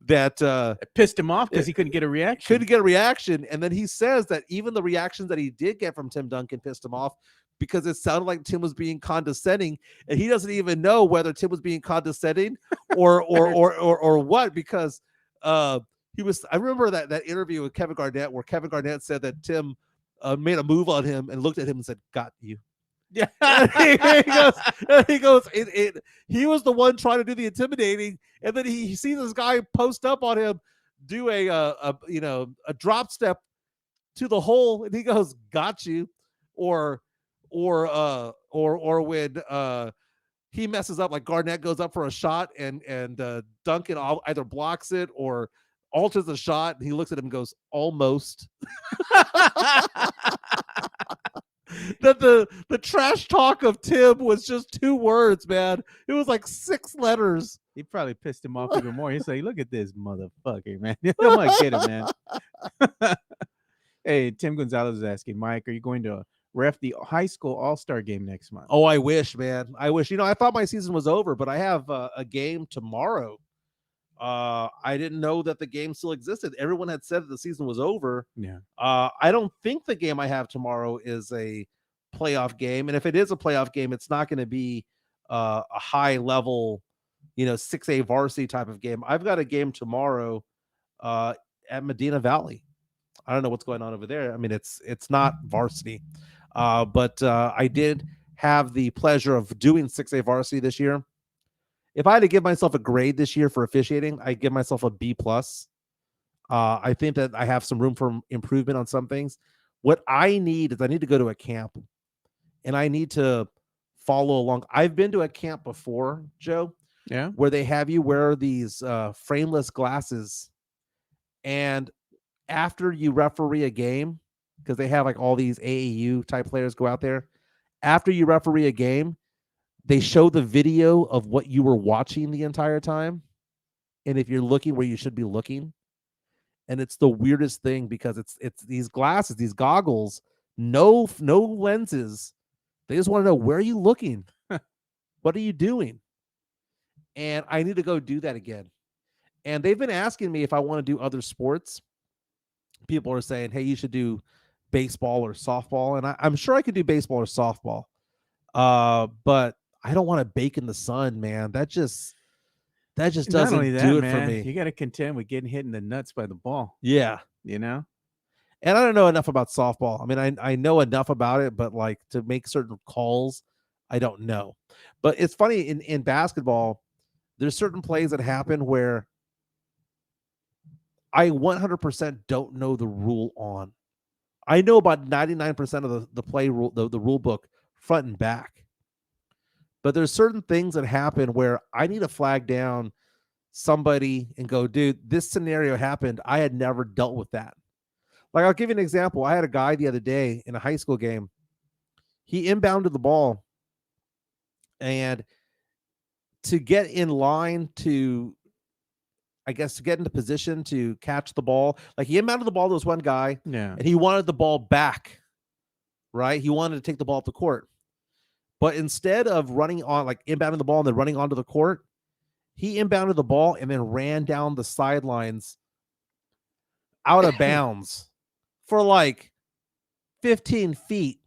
that it pissed him off because he couldn't get a reaction. And then he says that even the reactions that he did get from Tim Duncan pissed him off because it sounded like Tim was being condescending, and he doesn't even know whether Tim was being condescending or what, because he was. I remember that interview with Kevin Garnett where Kevin Garnett said that Tim made a move on him and looked at him and said, "Got you." Yeah, he goes. He was the one trying to do the intimidating, and then he sees this guy post up on him, do a drop step to the hole, and he goes, "Got you," or when he messes up, like Garnett goes up for a shot and Duncan either blocks it or alters the shot, and he looks at him and goes, almost. That the trash talk of Tim was just 2 words, man. It was like 6 letters. He probably pissed him off even more. He's like, "Look at this motherfucker, man. I'm gonna get him, man." Hey, Tim Gonzalez is asking, Mike, are you going to ref the high school all-star game next month? Oh, I wish, man. I wish. I thought my season was over, but I have a game tomorrow. I didn't know that the game still existed. Everyone had said that the season was over. Yeah. I don't think the game I have tomorrow is a playoff game, and if it is a playoff game, it's not going to be a high level, 6A varsity type of game. I've got a game tomorrow at Medina Valley. I don't know what's going on over there. I mean, it's not varsity, but I did have the pleasure of doing 6A varsity this year. If I had to give myself a grade this year for officiating, I'd give myself a B+. I think that I have some room for improvement on some things. What I need is I need to go to a camp, and I need to follow along. I've been to a camp before, Joe, Yeah. where they have you wear these frameless glasses, and after you referee a game, because they have like all these AAU type players go out there, after you referee a game, they show the video of what you were watching the entire time, and if you're looking where you should be looking. And it's the weirdest thing because it's these glasses, these goggles, no lenses. They just want to know, where are you looking? What are you doing? And I need to go do that again. And they've been asking me if I want to do other sports. People are saying, hey, you should do baseball or softball. And I'm sure I could do baseball or softball. But I don't want to bake in the sun, man. That just doesn't do it for me. You got to contend with getting hit in the nuts by the ball. Yeah. You know? And I don't know enough about softball. I mean, I know enough about it, but like to make certain calls, I don't know. But it's funny in basketball, there's certain plays that happen where I 100% don't know the rule on. I know about 99% of the play rule, the rule book front and back. But there's certain things that happen where I need to flag down somebody and go, dude, this scenario happened. I had never dealt with that. Like, I'll give you an example. I had a guy the other day in a high school game. He inbounded the ball, and to get in line to get into position to catch the ball, like he inbounded the ball to this one guy, and he wanted the ball back, right? He wanted to take the ball up the court. But instead of running on, like inbounding the ball and then running onto the court, he inbounded the ball and then ran down the sidelines out of bounds for like 15 feet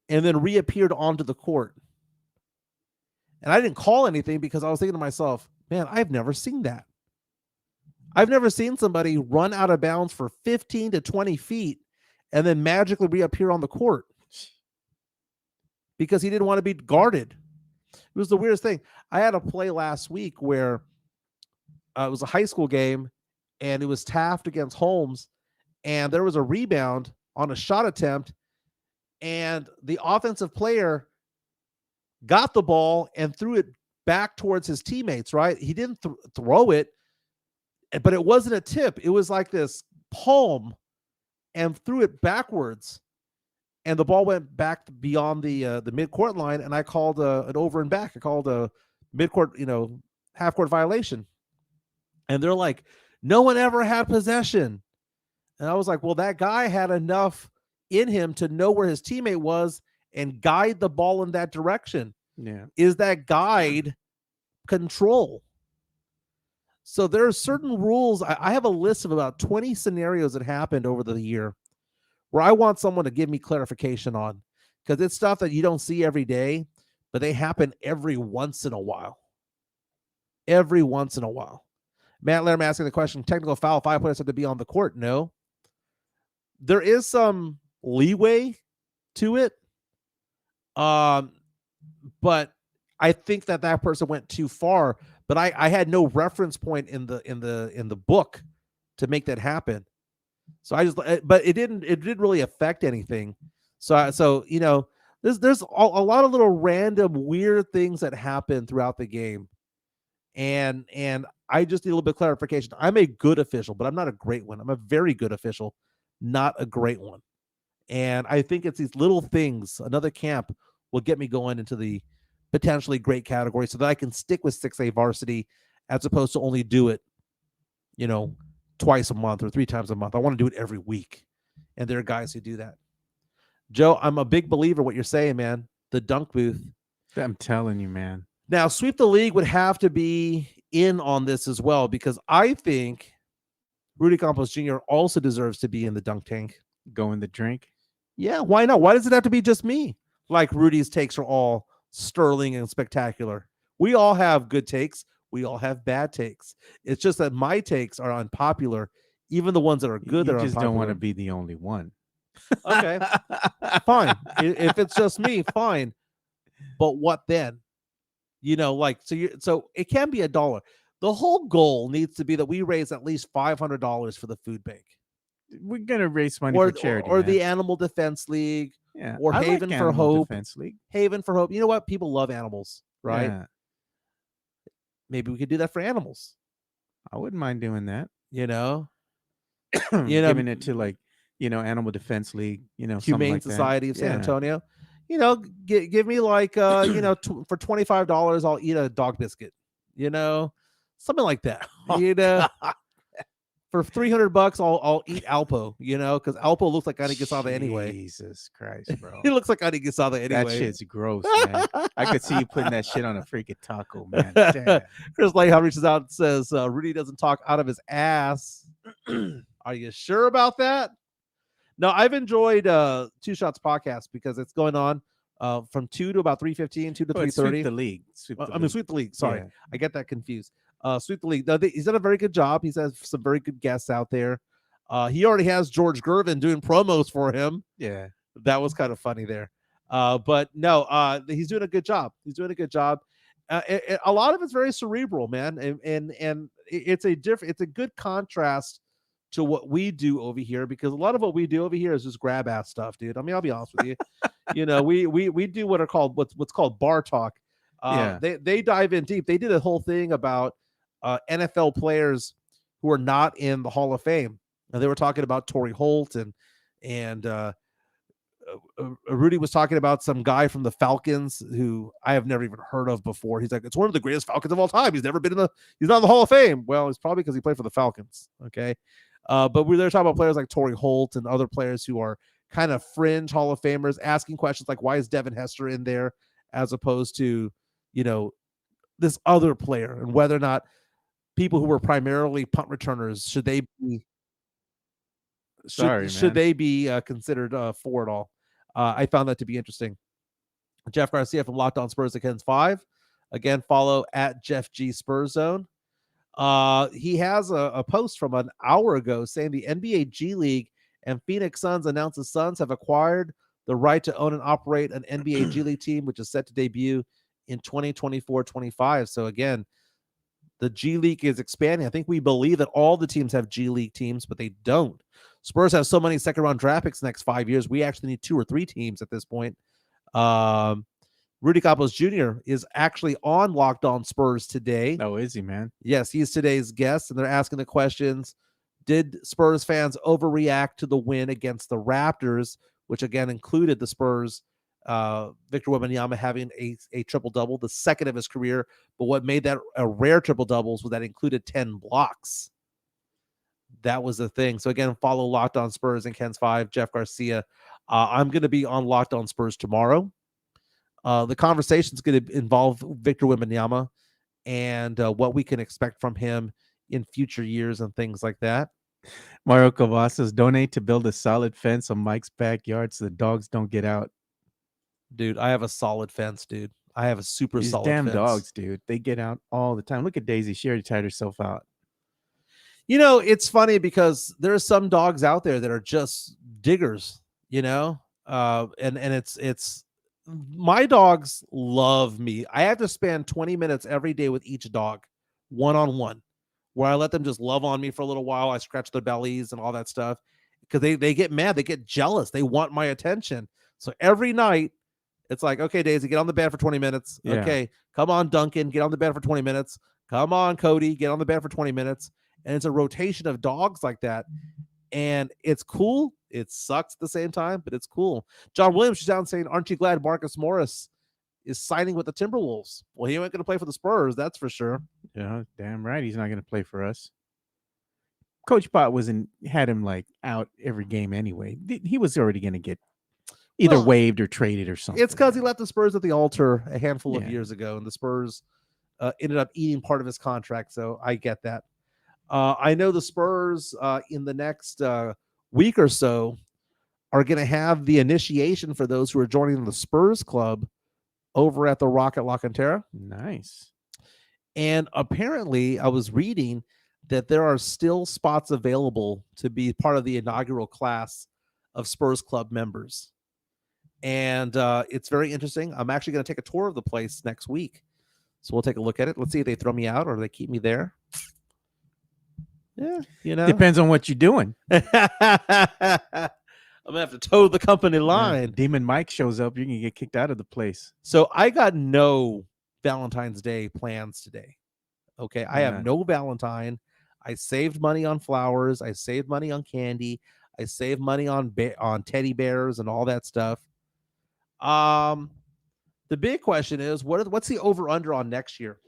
and then reappeared onto the court. And I didn't call anything because I was thinking to myself, man, I've never seen that. I've never seen somebody run out of bounds for 15 to 20 feet and then magically reappear on the court, because he didn't want to be guarded. It was the weirdest thing. I had a play last week where it was a high school game, and it was Taft against Holmes, and there was a rebound on a shot attempt, and the offensive player got the ball and threw it back towards his teammates, right? He didn't throw it, but it wasn't a tip. It was like this palm, and threw it backwards. And the ball went back beyond the midcourt line, and I called an over and back. I called a midcourt, half court violation. And they're like, no one ever had possession. And I was like, well, that guy had enough in him to know where his teammate was and guide the ball in that direction. Yeah. Is that guide control? So there are certain rules. I have a list of about 20 scenarios that happened over the year where I want someone to give me clarification on, because it's stuff that you don't see every day, but they happen every once in a while. Every once in a while. Matt Laram asking the question, technical foul, 5 players have to be on the court. No. There is some leeway to it. But I think that person went too far, but I had no reference point in the book to make that happen. So but it didn't really affect anything. So there's a lot of little random weird things that happen throughout the game. and I just need a little bit of clarification. I'm a good official, but I'm not a great one. I'm a very good official, not a great one. And I think it's these little things. Another camp will get me going into the potentially great category so that I can stick with 6A varsity as opposed to only do it, twice a month or 3 times a month. I want to do it every week. And there are guys who do that. Joe, I'm a big believer in what you're saying, man. The dunk booth. I'm telling you, man. Now, Sweep the League would have to be in on this as well because I think Rudy Campos Jr. also deserves to be in the dunk tank. Go in the drink? Yeah, why not? Why does it have to be just me? Like Rudy's takes are all sterling and spectacular. We all have good takes. We all have bad takes. It's just that my takes are unpopular. Even the ones that are good, You are just unpopular. don't want to be the only one. Okay, fine. If it's just me, fine. But what then? So it can be $1. The whole goal needs to be that we raise at least $500 for the food bank. We're gonna raise money for charity, or man. the Animal Defense League, yeah, or I Haven like for Animal Hope. Defense League. Haven for Hope. You know what? People love animals, right? Yeah. Maybe we could do that for animals. I wouldn't mind doing that. Giving it to Animal Defense League, something Humane like Society that. of San Antonio. Give me like for $25, I'll eat a dog biscuit. Something like that. For $300, I'll eat Alpo. Because Alpo looks like Anigasava anyway. Jesus Christ, bro. He looks like Anigasava anyway. That shit's gross, man. I could see you putting that shit on a freaking taco, man. Damn. Chris Lighthouse reaches out and says, Rudy doesn't talk out of his ass. Are you sure about that? No, I've enjoyed Two Shots podcast because it's going on from 2 to about 3:15, 2 to 3:30. Sweep the league. Sweep the league. Sorry, Yeah. I get that confused. Sweep the league. No, he's done a very good job. He's had some very good guests out there. He already has George Gervin doing promos for him. Yeah, that was kind of funny there. But no, he's doing a good job. A lot of it's very cerebral, man, and it's a good contrast to what we do over here, because a lot of what we do over here is just grab ass stuff, dude. I mean, I'll be honest with you. We do what's called bar talk. They dive in deep. They did a whole thing about NFL players who are not in the Hall of Fame, and they were talking about Torrey Holt and Rudy was talking about some guy from the Falcons who I have never even heard of before. He's like, it's one of the greatest Falcons of all time. He's not in the Hall of Fame. Well, it's probably because he played for the Falcons. Okay. But they're talking about players like Torrey Holt and other players who are kind of fringe Hall of Famers, asking questions like, why is Devin Hester in there as opposed to, this other player, and whether or not people who were primarily punt returners, should they be considered for it all? I found that to be interesting. Jeff Garcia from Locked On Spurs at Ken's 5. Again, follow at Jeff G Spurs Zone. He has a post from an hour ago saying the NBA G League and Phoenix Suns announced the Suns have acquired the right to own and operate an NBA G League team, which is set to debut in 2024-25. So again, the G League is expanding. I think we believe that all the teams have G League teams, but they don't. Spurs have so many second-round draft picks the next 5 years. We actually need 2 or 3 teams at this point. Rudy Campos Jr. is actually on Locked On Spurs today. Oh, is he, man? Yes, he's today's guest, and they're asking the questions. Did Spurs fans overreact to the win against the Raptors, which again included the Spurs, Victor Wembanyama having a triple-double, the second of his career, but what made that a rare triple-doubles was that it included 10 blocks. That was the thing. So again, follow Locked On Spurs and Ken's 5, Jeff Garcia. I'm going to be on Locked On Spurs tomorrow. The conversation is going to involve Victor Wembanyama and what we can expect from him in future years and things like that. Mario Cavazos, donate to build a solid fence on Mike's backyard so the dogs don't get out. Dude, I have a solid fence, dude. I have a super These solid damn fence. dogs, dude. They get out all the time. Look at Daisy. She already tired herself out. It's funny because there are some dogs out there that are just diggers, and it's my dogs love me. I have to spend 20 minutes every day with each dog, one-on-one, where I let them just love on me for a little while. I scratch their bellies and all that stuff because they get mad. They get jealous. They want my attention. So every night it's like, okay, Daisy, get on the bed for 20 minutes. Yeah. Okay, come on, Duncan, get on the bed for 20 minutes. Come on, Cody, get on the bed for 20 minutes. And it's a rotation of dogs like that. And it's cool. It sucks at the same time, but it's cool. John Williams is down saying, aren't you glad Marcus Morris is signing with the Timberwolves? Well, he ain't going to play for the Spurs, that's for sure. Yeah, damn right. He's not going to play for us. Coach Pott had him like out every game anyway. He was already going to get either waived or traded or something. It's because he left the Spurs at the altar a handful of years ago, and the Spurs ended up eating part of his contract. So I get that. I know the Spurs in the next week or so are going to have the initiation for those who are joining the Spurs Club over at the Rocket La Cantera. Nice. And apparently, I was reading that there are still spots available to be part of the inaugural class of Spurs Club members. And it's very interesting. I'm actually going to take a tour of the place next week. So we'll take a look at it. Let's see if they throw me out or they keep me there. Yeah, Depends on what you're doing. I'm gonna have to toe the company line. Yeah. Demon Mike shows up, you're gonna get kicked out of the place. So I got no Valentine's Day plans today. Okay, I have no Valentine. I saved money on flowers. I saved money on candy. I saved money on teddy bears and all that stuff. The big question is, what's the over under on next year?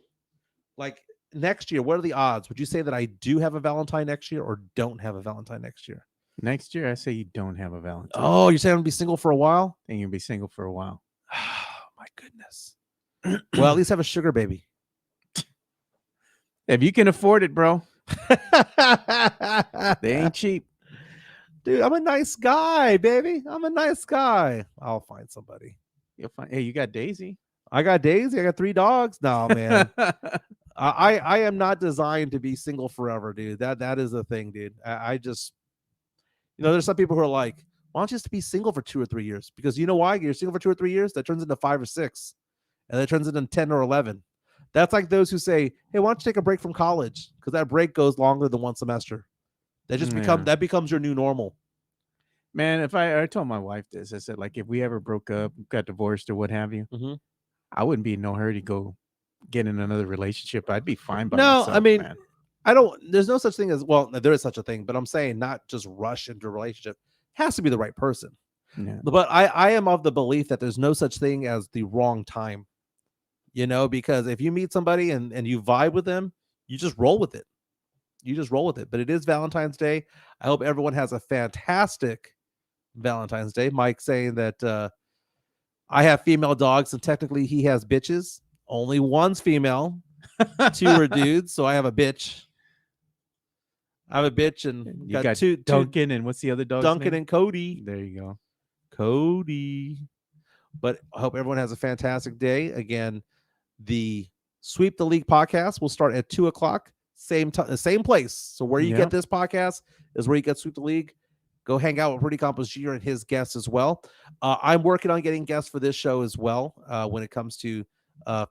Like next year, what are the odds? Would you say that I do have a Valentine next year or don't have a Valentine next year? Next year, I say you don't have a Valentine. Oh, you're saying I'm gonna be single for a while? And you'll be single for a while. Oh my goodness. Well, at least have a sugar baby. If you can afford it, bro. They ain't cheap. Dude, I'm a nice guy, baby. I'm a nice guy. I'll find somebody. You'll find. Hey, you got Daisy. I got Daisy. I got 3 dogs. No, man. I am not designed to be single forever, dude. That is the thing, dude. I just, there's some people who are like, why don't you just be single for 2 or 3 years? Because you know why? You're single for 2 or 3 years, that turns into 5 or 6, and that turns into 10 or 11. That's like those who say, hey, why don't you take a break from college? Because that break goes longer than 1 semester. That just becomes your new normal. Man, if I told my wife this, I said, like, if we ever broke up, got divorced or what have you, I wouldn't be in no hurry to go get in another relationship. I'd be fine by myself. I mean, man. There's no such thing as, well, there is such a thing, but I'm saying not just rush into a relationship. It has to be the right person. Yeah. But I am of the belief that there's no such thing as the wrong time, because if you meet somebody and you vibe with them, you just roll with it. But it is Valentine's Day. I hope everyone has a fantastic Valentine's Day. Mike saying that I have female dogs and technically he has bitches. Only one's female, 2 are dudes. So I have a bitch. And you got two Duncan and what's the other dog? Duncan and Cody. There you go. Cody. But I hope everyone has a fantastic day. Again, the Sweep the League podcast will start at 2:00, same place. So where you get this podcast is where you get Sweep the League. Go hang out with Rudy Campos Jr. and his guests as well. I'm working on getting guests for this show as well when it comes to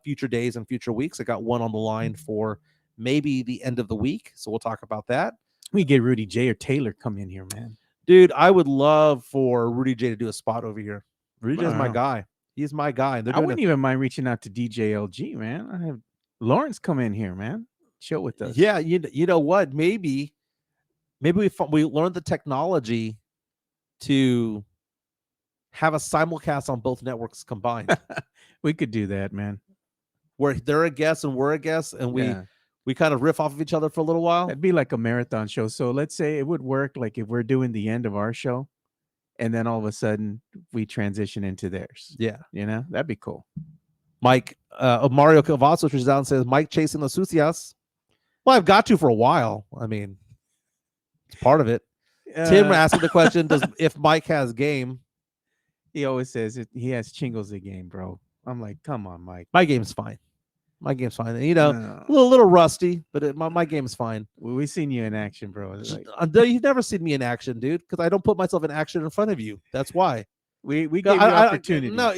future days and future weeks. I got one on the line for maybe the end of the week. So we'll talk about that. We get Rudy J or Taylor come in here, man. Dude, I would love for Rudy J to do a spot over here. Rudy J is my guy. He's my guy. I wouldn't even mind reaching out to DJ LG, man. I have Lawrence come in here, man. Chill with us. Yeah, you know what? Maybe we learned the technology to have a simulcast on both networks combined. We could do that, man. Where they're a guest and we're a guest, and we kind of riff off of each other for a little while. It'd be like a marathon show. So let's say it would work like if we're doing the end of our show, and then all of a sudden we transition into theirs. Yeah, that'd be cool. Mike Mario Cavazos reaches out and says, "Mike chasing the sucias." Well, I've got to for a while. I mean, it's part of it. Tim asking the question, if Mike has game. He always says he has Chingles a game, bro. I'm like, come on, Mike. My game's fine. A little rusty, but my game's fine. We've seen you in action, bro. You've never seen me in action, dude, because I don't put myself in action in front of you. That's why. We gave you opportunity. No.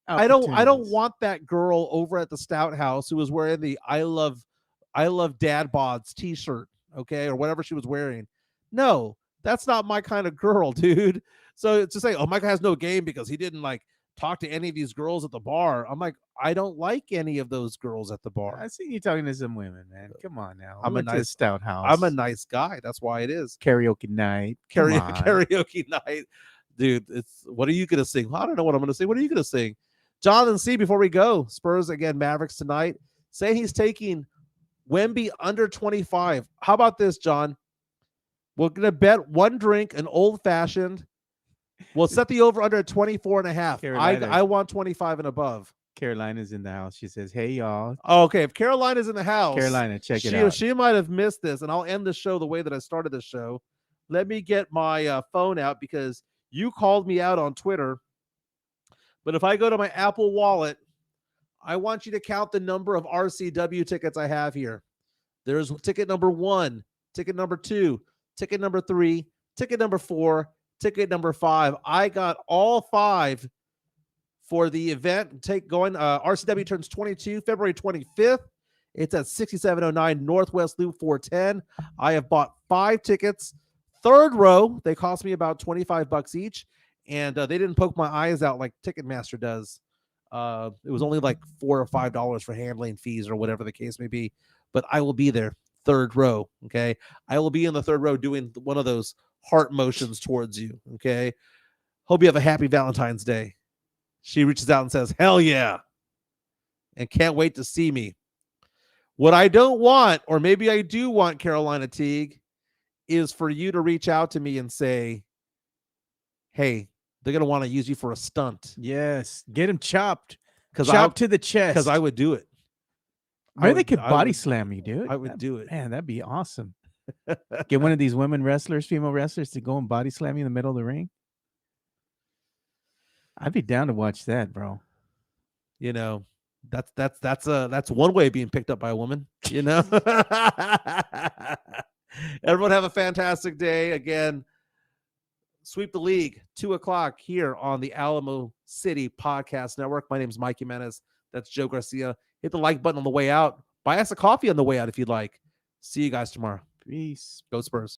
I don't want that girl over at the Stout House who was wearing the I love dad bods t-shirt, okay, or whatever she was wearing. No, that's not my kind of girl, dude. So to say, oh, Mike has no game because he didn't talk to any of these girls at the bar. I'm like, I don't like any of those girls at the bar. I see you talking to some women, man. Come on now. I'm We a went to the nice- Stout House. I'm a nice guy. That's why it is. Karaoke night. Come on. Karaoke night. Dude, what are you going to sing? I don't know what I'm going to sing. What are you going to sing? Jonathan C., before we go, Spurs again, Mavericks tonight. Saying he's taking Wemby under 25. How about this, John? We're going to bet one drink, an old-fashioned. We'll set the over-under at 24.5. Carolina. I want 25 and above. Carolina's in the house. She says, hey, y'all. Oh, okay, if Carolina's in the house. Carolina, check it out. She might have missed this, and I'll end the show the way that I started the show. Let me get my phone out because you called me out on Twitter. But if I go to my Apple Wallet, I want you to count the number of RCW tickets I have here. There's ticket number 1, ticket number 2, ticket number 3, ticket number 4, ticket number 5. I got all 5 for the event. RCW turns 22 February 25th. It's at 6709 Northwest Loop 410. I have bought 5 tickets. Third row, they cost me about $25 each, and they didn't poke my eyes out like Ticketmaster does. It was only like $4 or $5 for handling fees or whatever the case may be, but I will be there, third row, okay? I will be in the third row doing one of those heart motions towards you, okay? Hope you have a happy Valentine's Day. She reaches out and says, hell yeah, and can't wait to see me. What I don't want, or maybe I do want, Carolina Teague, is for you to reach out to me and say, hey, they're going to want to use you for a stunt. Yes. Get him chopped. Chopped Chopped to the chest. Because I would do it. Maybe they could body slam you, dude. I would do it. Man, that'd be awesome. Get one of these female wrestlers to go and body slam you in the middle of the ring. I'd be down to watch that, bro. You know, that's one way of being picked up by a woman, you know. Everyone have a fantastic day. Again, Sweep the League, 2:00 here on the Alamo City Podcast Network. My name is Mike Jimenez. That's Joe Garcia. Hit the like button on the way out. Buy us a coffee on the way out if you'd like. See you guys tomorrow. Peace. Go Spurs.